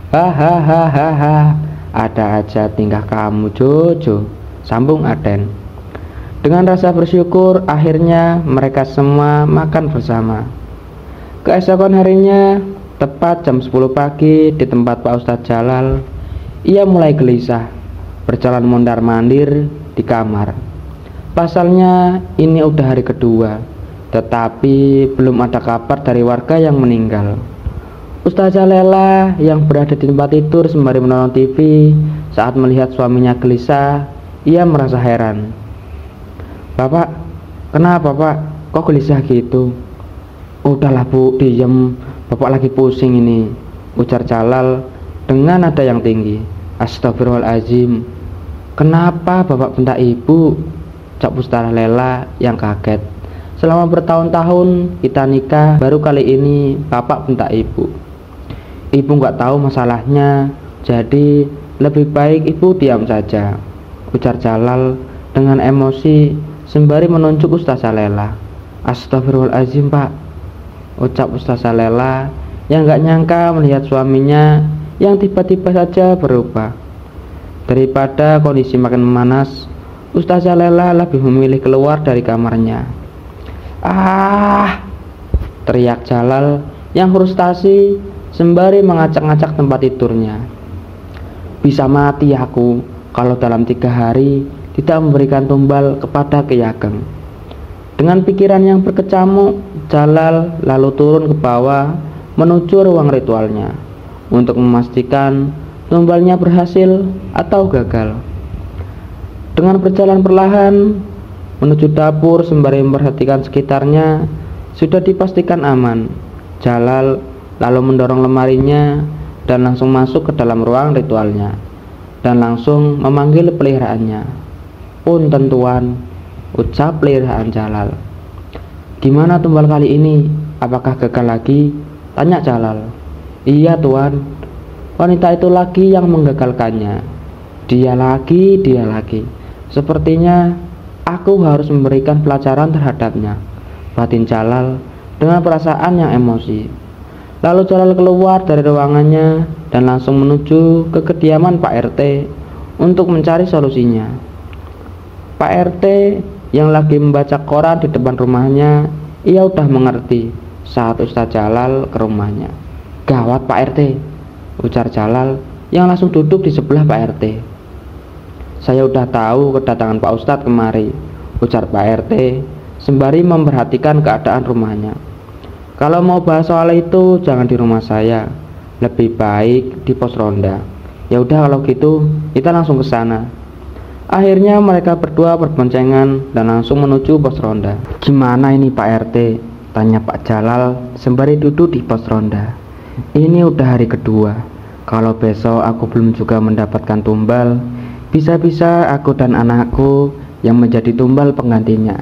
"Hahaha, ada aja tingkah kamu Jojo," sambung Aden. Dengan rasa bersyukur, akhirnya mereka semua makan bersama. Keesokan harinya, tepat jam 10 pagi di tempat Pak Ustadz Jalal, ia mulai gelisah, berjalan mondar-mandir di kamar. Pasalnya ini udah hari kedua, tetapi belum ada kabar dari warga yang meninggal. Ustazah Lela yang berada di tempat tidur sembari menonton TV saat melihat suaminya gelisah, ia merasa heran. "Bapak, kenapa Pak? Kok gelisah gitu?" "Udahlah Bu, diem, Bapak lagi pusing ini," ujar Jalal dengan nada yang tinggi. "Astagfirullahaladzim, kenapa Bapak bentak Ibu?" ucap Ustazah Lela yang kaget. "Selama bertahun-tahun kita nikah, baru kali ini Bapak bentak Ibu." "Ibu nggak tahu masalahnya, jadi lebih baik Ibu diam saja," ujar Jalal dengan emosi sembari menunjuk Ustazah Lela. "Astagfirullahaladzim Pak," ucap Ustazah Lela yang gak nyangka melihat suaminya yang tiba-tiba saja berubah. Daripada kondisi makin memanas, Ustazah Lela lebih memilih keluar dari kamarnya. "Ah!" teriak Jalal yang frustasi sembari mengacak-ngacak tempat tidurnya. "Bisa mati aku kalau dalam 3 hari tidak memberikan tumbal kepada Ki Ageng." Dengan pikiran yang berkecamuk, Jalal lalu turun ke bawah menuju ruang ritualnya untuk memastikan tumbalnya berhasil atau gagal. Dengan berjalan perlahan menuju dapur sembari memperhatikan sekitarnya, sudah dipastikan aman. Jalal lalu mendorong lemarinya dan langsung masuk ke dalam ruang ritualnya dan langsung memanggil peliharaannya. "Punten Tuan," ucap peliharaan Jalal. "Gimana tumbal kali ini? Apakah gagal lagi?" tanya Jalal. "Iya Tuan, wanita itu lagi yang menggagalkannya. Dia lagi. Sepertinya aku harus memberikan pelajaran terhadapnya," batin Jalal dengan perasaan yang emosi. Lalu Jalal keluar dari ruangannya dan langsung menuju ke kediaman Pak RT untuk mencari solusinya. Pak RT yang lagi membaca koran di depan rumahnya, ia udah mengerti saat Ustadz Jalal ke rumahnya. "Gawat Pak RT," ujar Jalal yang langsung duduk di sebelah Pak RT. "Saya udah tahu kedatangan Pak Ustadz kemari," ujar Pak RT sembari memperhatikan keadaan rumahnya. "Kalau mau bahas soal itu jangan di rumah saya, lebih baik di pos ronda." "Ya udah kalau gitu kita langsung ke sana." Akhirnya mereka berdua berboncengan dan langsung menuju pos ronda. "Gimana ini Pak RT?" tanya Pak Jalal sembari duduk di pos ronda. "Ini udah hari kedua. Kalau besok aku belum juga mendapatkan tumbal, bisa-bisa aku dan anakku yang menjadi tumbal penggantinya,"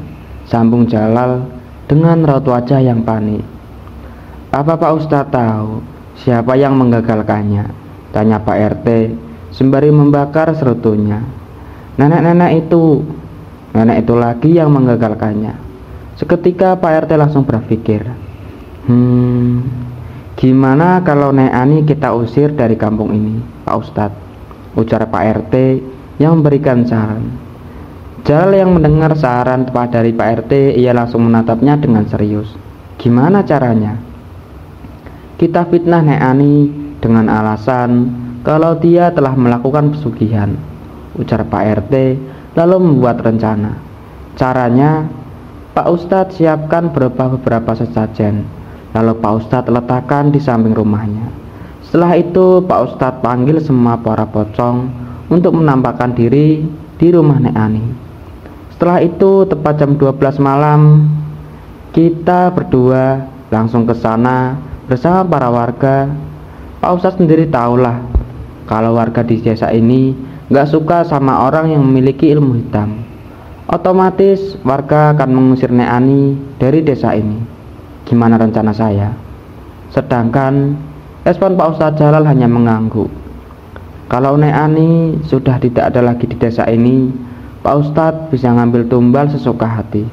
sambung Jalal dengan raut wajah yang panik. "Apa Pak Ustadz tahu siapa yang menggagalkannya?" tanya Pak RT sembari membakar serutunya. Nenek itu lagi yang menggagalkannya," Seketika Pak RT langsung berpikir, gimana kalau Nek Ani kita usir dari kampung ini, Pak Ustadz? Ujar Pak RT yang memberikan saran. Jalal yang mendengar saran dari Pak RT, ia langsung menatapnya dengan serius. Gimana caranya? Kita fitnah Nek Ani dengan alasan kalau dia telah melakukan pesugihan, ujar Pak RT lalu membuat rencana. Caranya, Pak Ustadz siapkan beberapa sesajen, lalu Pak Ustadz letakkan di samping rumahnya. Setelah itu Pak Ustadz panggil semua para pocong untuk menampakkan diri di rumah Nek Ani. Setelah itu tepat jam 12 malam, kita berdua langsung ke sana bersama para warga. Pak Ustadz sendiri tahulah kalau warga di desa ini gak suka sama orang yang memiliki ilmu hitam. Otomatis warga akan mengusir Nek Ani dari desa ini. Gimana rencana saya? Sedangkan respon Pak Ustadz Jalal hanya mengangguk. Kalau Nek Ani sudah tidak ada lagi di desa ini, Pak Ustadz bisa ngambil tumbal sesuka hati,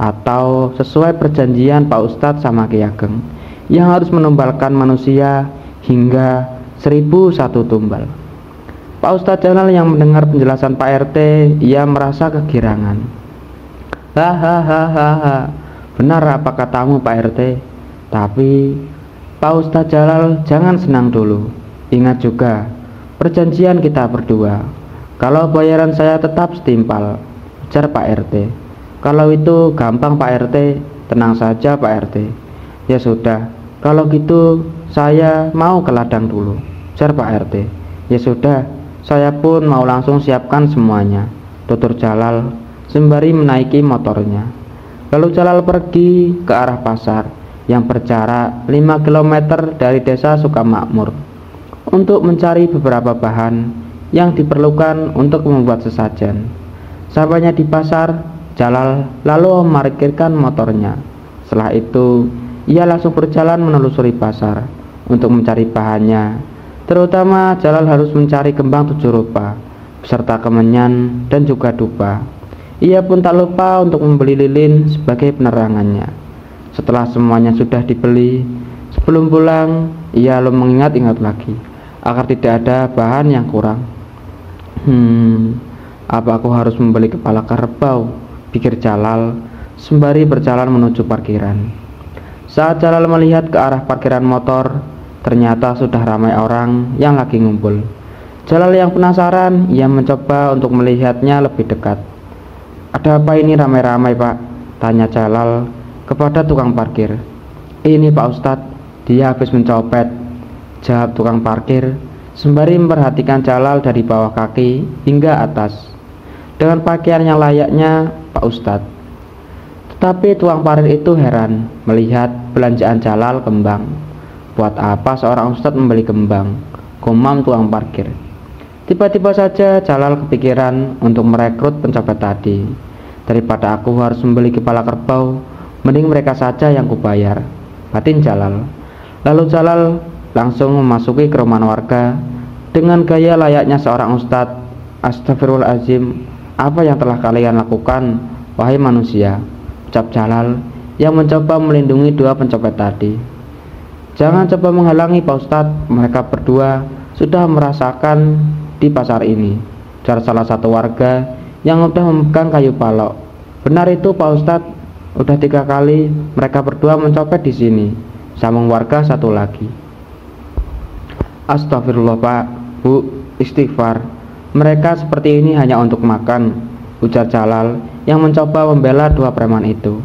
atau sesuai perjanjian Pak Ustadz sama Ki Ageng yang harus menumbalkan manusia hingga 1001 tumbal. Pak Ustadz Jalal yang mendengar penjelasan Pak RT, ia merasa kegirangan. Hahaha, benar apa katamu Pak RT? Tapi Pak Ustadz Jalal jangan senang dulu. Ingat juga perjanjian kita berdua. Kalau bayaran saya tetap setimpal, ujar Pak RT. Kalau itu gampang Pak RT, tenang saja Pak RT. Ya sudah, kalau gitu saya mau ke ladang dulu, ujar Pak RT. Ya sudah, saya pun mau langsung siapkan semuanya, tutur Jalal sembari menaiki motornya. Lalu Jalal pergi ke arah pasar yang berjarak 5 km dari desa Sukamakmur untuk mencari beberapa bahan yang diperlukan untuk membuat sesajen. Sampainya di pasar, Jalal lalu memarkirkan motornya. Setelah itu ia langsung berjalan menelusuri pasar untuk mencari bahannya. Terutama Jalal harus mencari kembang 7 rupa beserta kemenyan dan juga dupa. Ia pun tak lupa untuk membeli lilin sebagai penerangannya. Setelah semuanya sudah dibeli, sebelum pulang ia lalu mengingat-ingat lagi agar tidak ada bahan yang kurang. Apa aku harus membeli kepala kerbau, pikir Jalal sembari berjalan menuju parkiran. Saat Jalal melihat ke arah parkiran motor, ternyata sudah ramai orang yang lagi ngumpul. Jalal yang penasaran, ia mencoba untuk melihatnya lebih dekat. Ada apa ini ramai-ramai Pak? Tanya Jalal kepada tukang parkir. Ini Pak Ustadz, dia habis mencopet, jawab tukang parkir sembari memperhatikan Jalal dari bawah kaki hingga atas dengan pakaian yang layaknya Pak Ustadz. Tetapi tukang parkir itu heran melihat belanjaan Jalal kembang. Buat apa seorang ustadz membeli kembang? Gumam tukang parkir. Tiba-tiba saja Jalal kepikiran untuk merekrut pencopet tadi. Daripada aku harus membeli kepala kerbau, mending mereka saja yang kubayar, batin Jalal. Lalu Jalal langsung memasuki kerumunan warga dengan gaya layaknya seorang ustadz. Astagfirullahaladzim, apa yang telah kalian lakukan, wahai manusia? Ucap Jalal yang mencoba melindungi dua pencopet tadi. Jangan coba menghalangi Pak Ustadz, mereka berdua sudah merasakan di pasar ini, ujar salah satu warga yang sudah memegang kayu palok. Benar itu Pak Ustadz, udah 3 kali mereka berdua mencopet di sini, sambung warga satu lagi. Astagfirullah Pak, Bu, istighfar, mereka seperti ini hanya untuk makan, ujar Jalal yang mencoba membela dua preman itu.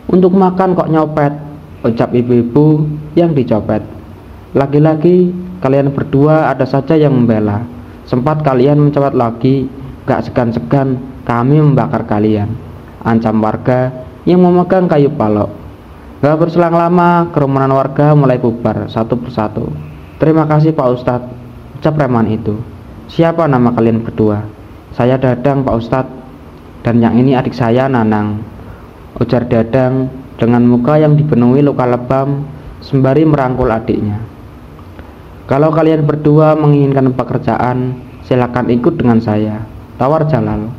Untuk makan kok nyopet, ucap ibu-ibu yang dicopet. Lagi-lagi kalian berdua ada saja yang membela. Sempat kalian mencopet lagi, gak segan-segan kami membakar kalian, ancam warga yang memegang kayu palok. Gak berselang lama kerumunan warga mulai bubar satu persatu. Terima kasih Pak Ustadz, ucap preman itu. Siapa nama kalian berdua? Saya Dadang Pak Ustadz, dan yang ini adik saya Nanang, ujar Dadang dengan muka yang dipenuhi luka lebam sembari merangkul adiknya. Kalau kalian berdua menginginkan pekerjaan, silakan ikut dengan saya, tawar Jalal.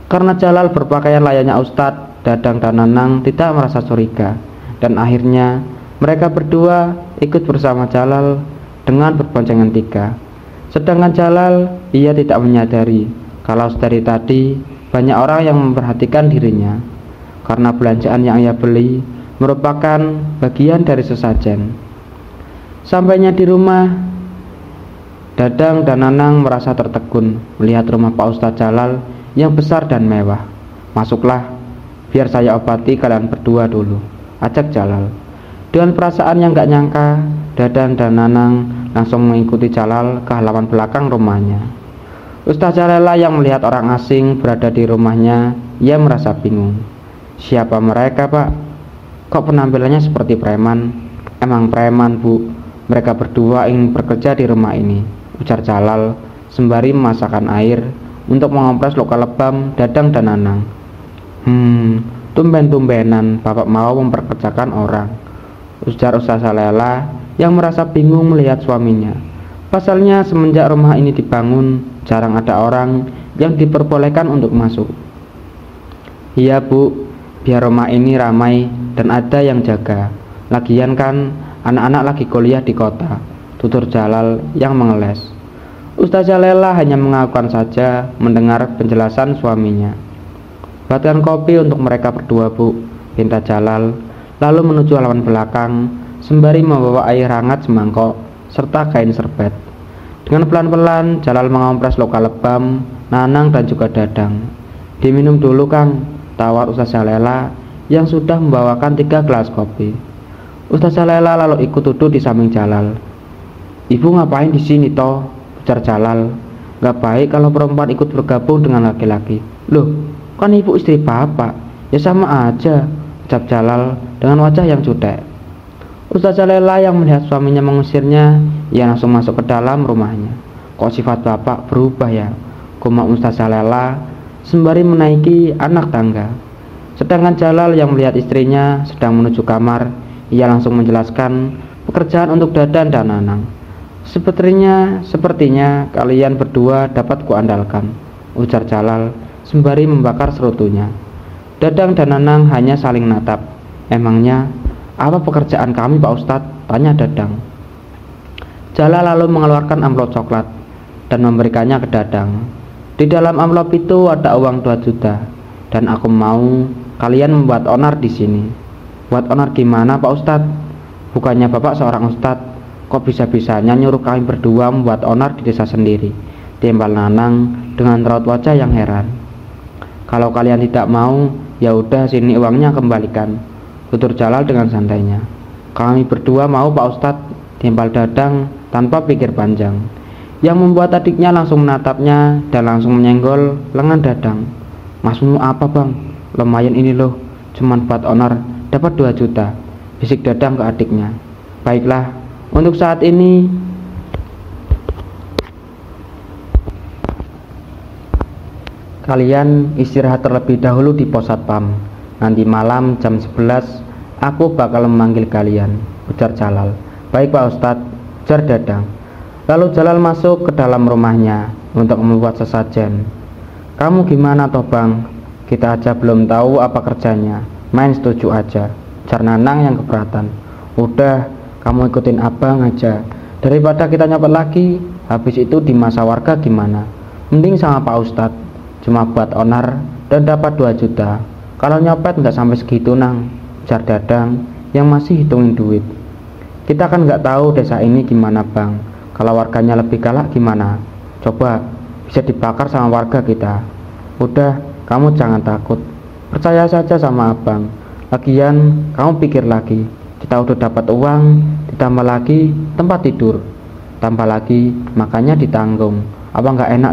Karena Jalal berpakaian layaknya ustadz, Dadang dan Nanang tidak merasa curiga, dan akhirnya mereka berdua ikut bersama Jalal dengan berboncengan 3. Sedangkan Jalal, ia tidak menyadari kalau dari tadi banyak orang yang memperhatikan dirinya, karena belanjaan yang ia beli merupakan bagian dari sesajen. Sampainya di rumah, Dadang dan Nanang merasa tertegun melihat rumah Pak Ustadz Jalal yang besar dan mewah. "Masuklah, biar saya obati kalian berdua dulu," ajak Jalal. Dengan perasaan yang gak nyangka, Dadang dan Nanang langsung mengikuti Jalal ke halaman belakang rumahnya. Ustadz Jalal yang melihat orang asing berada di rumahnya, ia merasa bingung. "Siapa mereka, Pak? Kok penampilannya seperti preman?" "Emang preman, Bu. Mereka berdua ingin bekerja di rumah ini," ujar Jalal sembari memasakkan air untuk mengompres luka lebam Dadang dan Nanang. Tumben-tumbenan Bapak mau memperkerjakan orang," ujar Ustaz Jalal yang merasa bingung melihat suaminya. Pasalnya semenjak rumah ini dibangun, jarang ada orang yang diperbolehkan untuk masuk. "Iya, Bu, biar rumah ini ramai dan ada yang jaga. Lagian kan anak-anak lagi kuliah di kota," tutur Jalal yang mengeles. Ustaz Jalal hanya mengakukan saja mendengar penjelasan suaminya. "Buatkan kopi untuk mereka berdua, Bu," pinta Jalal, lalu menuju halaman belakang sembari membawa air hangat semangkok serta kain serbet. Dengan pelan-pelan Jalal mengompres luka lebam Nanang dan juga Dadang. "Diminum dulu, Kang," tawar Ustaz Jalal yang sudah membawakan 3 gelas kopi. Ustaz Jalal lalu ikut duduk di samping Jalal. "Ibu ngapain di sini toh?" ujar Jalal. "Gak baik kalau perempuan ikut bergabung dengan laki-laki." "Loh, kan ibu istri bapak." "Ya sama aja," ucap Jalal dengan wajah yang jutek. Ustaz Jalal yang melihat suaminya mengusirnya, ia langsung masuk ke dalam rumahnya. "Kok sifat bapak berubah ya?" gumam Ustaz Jalal sembari menaiki anak tangga. Sedangkan Jalal yang melihat istrinya sedang menuju kamar, ia langsung menjelaskan pekerjaan untuk Dadang dan Nanang. Sepertinya kalian berdua dapat kuandalkan," ujar Jalal sembari membakar serutunya. Dadang dan Nanang hanya saling natap. "Emangnya apa pekerjaan kami, Pak Ustadz?" tanya Dadang. Jalal lalu mengeluarkan amplop coklat dan memberikannya ke Dadang. "Di dalam amplop itu ada uang 2 juta, dan aku mau kalian membuat onar di sini." "Buat onar gimana, Pak Ustadz? Bukannya Bapak seorang Ustadz, kok bisa-bisanya nyuruh kami berdua membuat onar di desa sendiri?" timpal Nanang dengan raut wajah yang heran. "Kalau kalian tidak mau, ya udah, sini uangnya kembalikan," tutur Jalal dengan santainya. "Kami berdua mau, Pak Ustadz," timpal Dadang tanpa pikir panjang, yang membuat adiknya langsung menatapnya dan langsung menyenggol lengan Dadang. "Maksudmu apa, Bang? Lumayan ini loh, cuman buat onar dapat 2 juta, bisik Dadang ke adiknya. "Baiklah, untuk saat ini kalian istirahat terlebih dahulu di pos satpam. Nanti malam jam 11 aku bakal memanggil kalian," ujar Jalal. "Baik, Pak Ustadz," ujar Dadang. Lalu Jalal masuk ke dalam rumahnya untuk membuat sesajen. "Kamu gimana toh, Bang? Kita aja belum tahu apa kerjanya, main setuju aja," ujar Nanang yang keberatan. "Udah, kamu ikutin abang aja, daripada kita nyopet lagi, habis itu di masa warga gimana? Mending sama Pak Ustadz, cuma buat onar dan dapat 2 juta. Kalau nyopet nggak sampai segitu, Nang," ujar Dadang yang masih hitungin duit. "Kita kan nggak tahu desa ini gimana, Bang. Kalau warganya lebih galak gimana? Coba bisa dibakar sama warga kita. Udah, kamu jangan takut, percaya saja sama abang. Lagian kamu pikir lagi, kita udah dapat uang, ditambah lagi tempat tidur, tambah lagi makanya ditanggung. Apa nggak enak?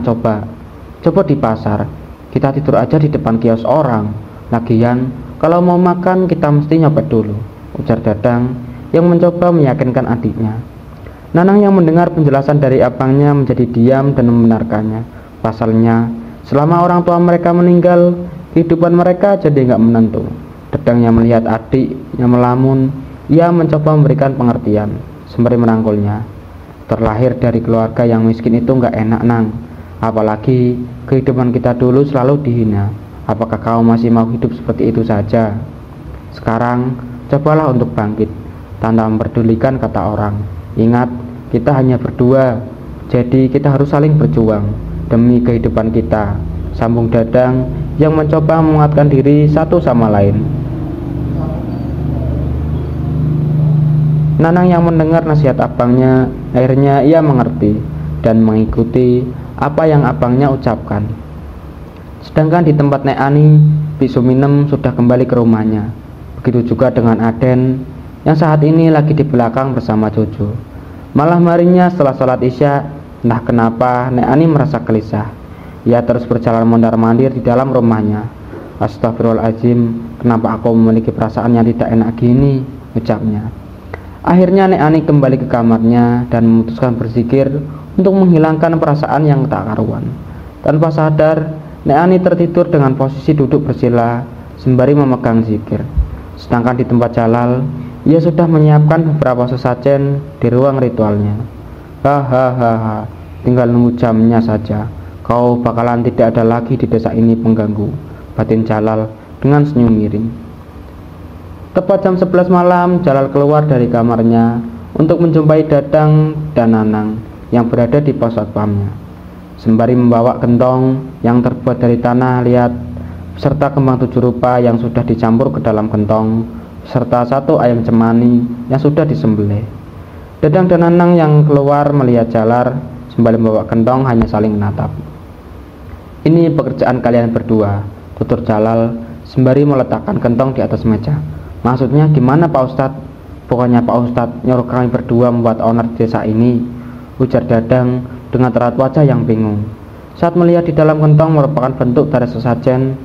Coba di pasar, kita tidur aja di depan kios orang. Lagian kalau mau makan kita mesti nyopet dulu," ujar Dadang yang mencoba meyakinkan adiknya. Nanang yang mendengar penjelasan dari abangnya menjadi diam dan membenarkannya. Pasalnya selama orang tua mereka meninggal, kehidupan mereka jadi nggak menentu. Dadang yang melihat adiknya melamun, ia mencoba memberikan pengertian sembari merangkulnya. "Terlahir dari keluarga yang miskin itu nggak enak, Nang. Apalagi kehidupan kita dulu selalu dihina. Apakah kau masih mau hidup seperti itu saja? Sekarang, cobalah untuk bangkit, tanpa memperdulikan kata orang. Ingat, kita hanya berdua, jadi kita harus saling berjuang demi kehidupan kita. Sambung Dadang yang mencoba menguatkan diri satu sama lain. Nanang yang mendengar nasihat abangnya, akhirnya ia mengerti dan mengikuti apa yang abangnya ucapkan. Sedangkan di tempat Nek Ani, Bik Suminem sudah kembali ke rumahnya. Begitu juga dengan Aden yang saat ini lagi di belakang bersama Jojo. Malam harinya setelah sholat isya, entah kenapa Nek Ani merasa gelisah. Ia terus berjalan mondar-mandir di dalam rumahnya. Astagfirullahaladzim, kenapa aku memiliki perasaan yang tidak enak gini, ucapnya. Akhirnya Nek Ani kembali ke kamarnya dan memutuskan berzikir untuk menghilangkan perasaan yang tak karuan. Tanpa sadar, Nek Ani tertidur dengan posisi duduk bersila sembari memegang zikir. Sedangkan di tempat Jalal, ia sudah menyiapkan beberapa sesajen di ruang ritualnya. Hahaha, tinggal nunggu jamnya saja. Kau bakalan tidak ada lagi di desa ini pengganggu, batin Jalal dengan senyum miring. Tepat jam 11 malam, Jalal keluar dari kamarnya untuk menjumpai Dadang dan Nanang yang berada di pos satpamnya. Sembari membawa gentong yang terbuat dari tanah liat, serta kembang 7 rupa yang sudah dicampur ke dalam gentong, serta 1 ayam cemani yang sudah disembelih. Dadang dan Nanang yang keluar melihat Jalal sembari membawa gentong hanya saling menatap. Ini pekerjaan kalian berdua, tutur Jalal sembari meletakkan gentong di atas meja. Maksudnya gimana Pak Ustadz? Pokoknya Pak Ustadz nyuruh kami berdua membuat owner desa ini, ujar Dadang dengan raut wajah yang bingung. Saat melihat di dalam gentong merupakan bentuk dari sesajen,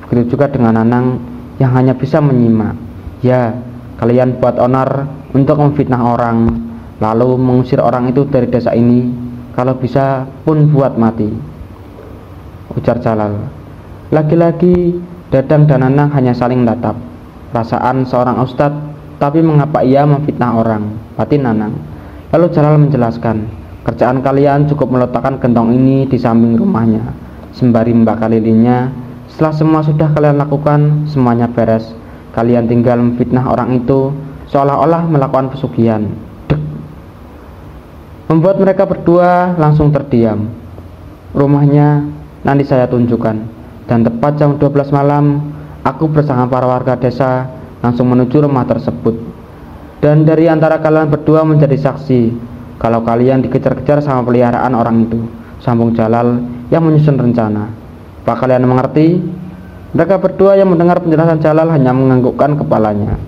begitu juga dengan Nanang yang hanya bisa menyimak. Ya, kalian buat owner untuk memfitnah orang, lalu mengusir orang itu dari desa ini, kalau bisa pun buat mati, ujar Jalal. Lagi-lagi Dadang dan Nanang hanya saling menatap. Perasaan seorang ustadz, tapi mengapa ia memfitnah orang, batin Nanang. Lalu Jalal menjelaskan, kerjaan kalian cukup meletakkan gentong ini di samping rumahnya, sembari membakar lilinnya. Setelah semua sudah kalian lakukan, semuanya beres, kalian tinggal memfitnah orang itu seolah-olah melakukan pesugihan. Dek. Membuat mereka berdua langsung terdiam. Rumahnya nanti saya tunjukkan. Dan tepat jam 12 malam, aku bersama para warga desa langsung menuju rumah tersebut. Dan dari antara kalian berdua menjadi saksi kalau kalian dikejar-kejar sama peliharaan orang itu, sambung Jalal yang menyusun rencana. Apa kalian mengerti? Mereka berdua yang mendengar penjelasan Jalal hanya menganggukkan kepalanya.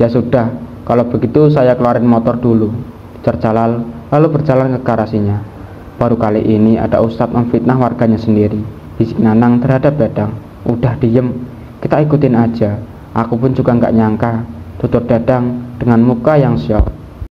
Ya sudah, kalau begitu saya keluarin motor dulu, ujar Jalal lalu berjalan ke garasinya. Baru kali ini ada ustadz memfitnah warganya sendiri, bisik Nanang terhadap Dadang. Udah diem, kita ikutin aja. Aku pun juga nggak nyangka, tutur Dadang dengan muka yang syok.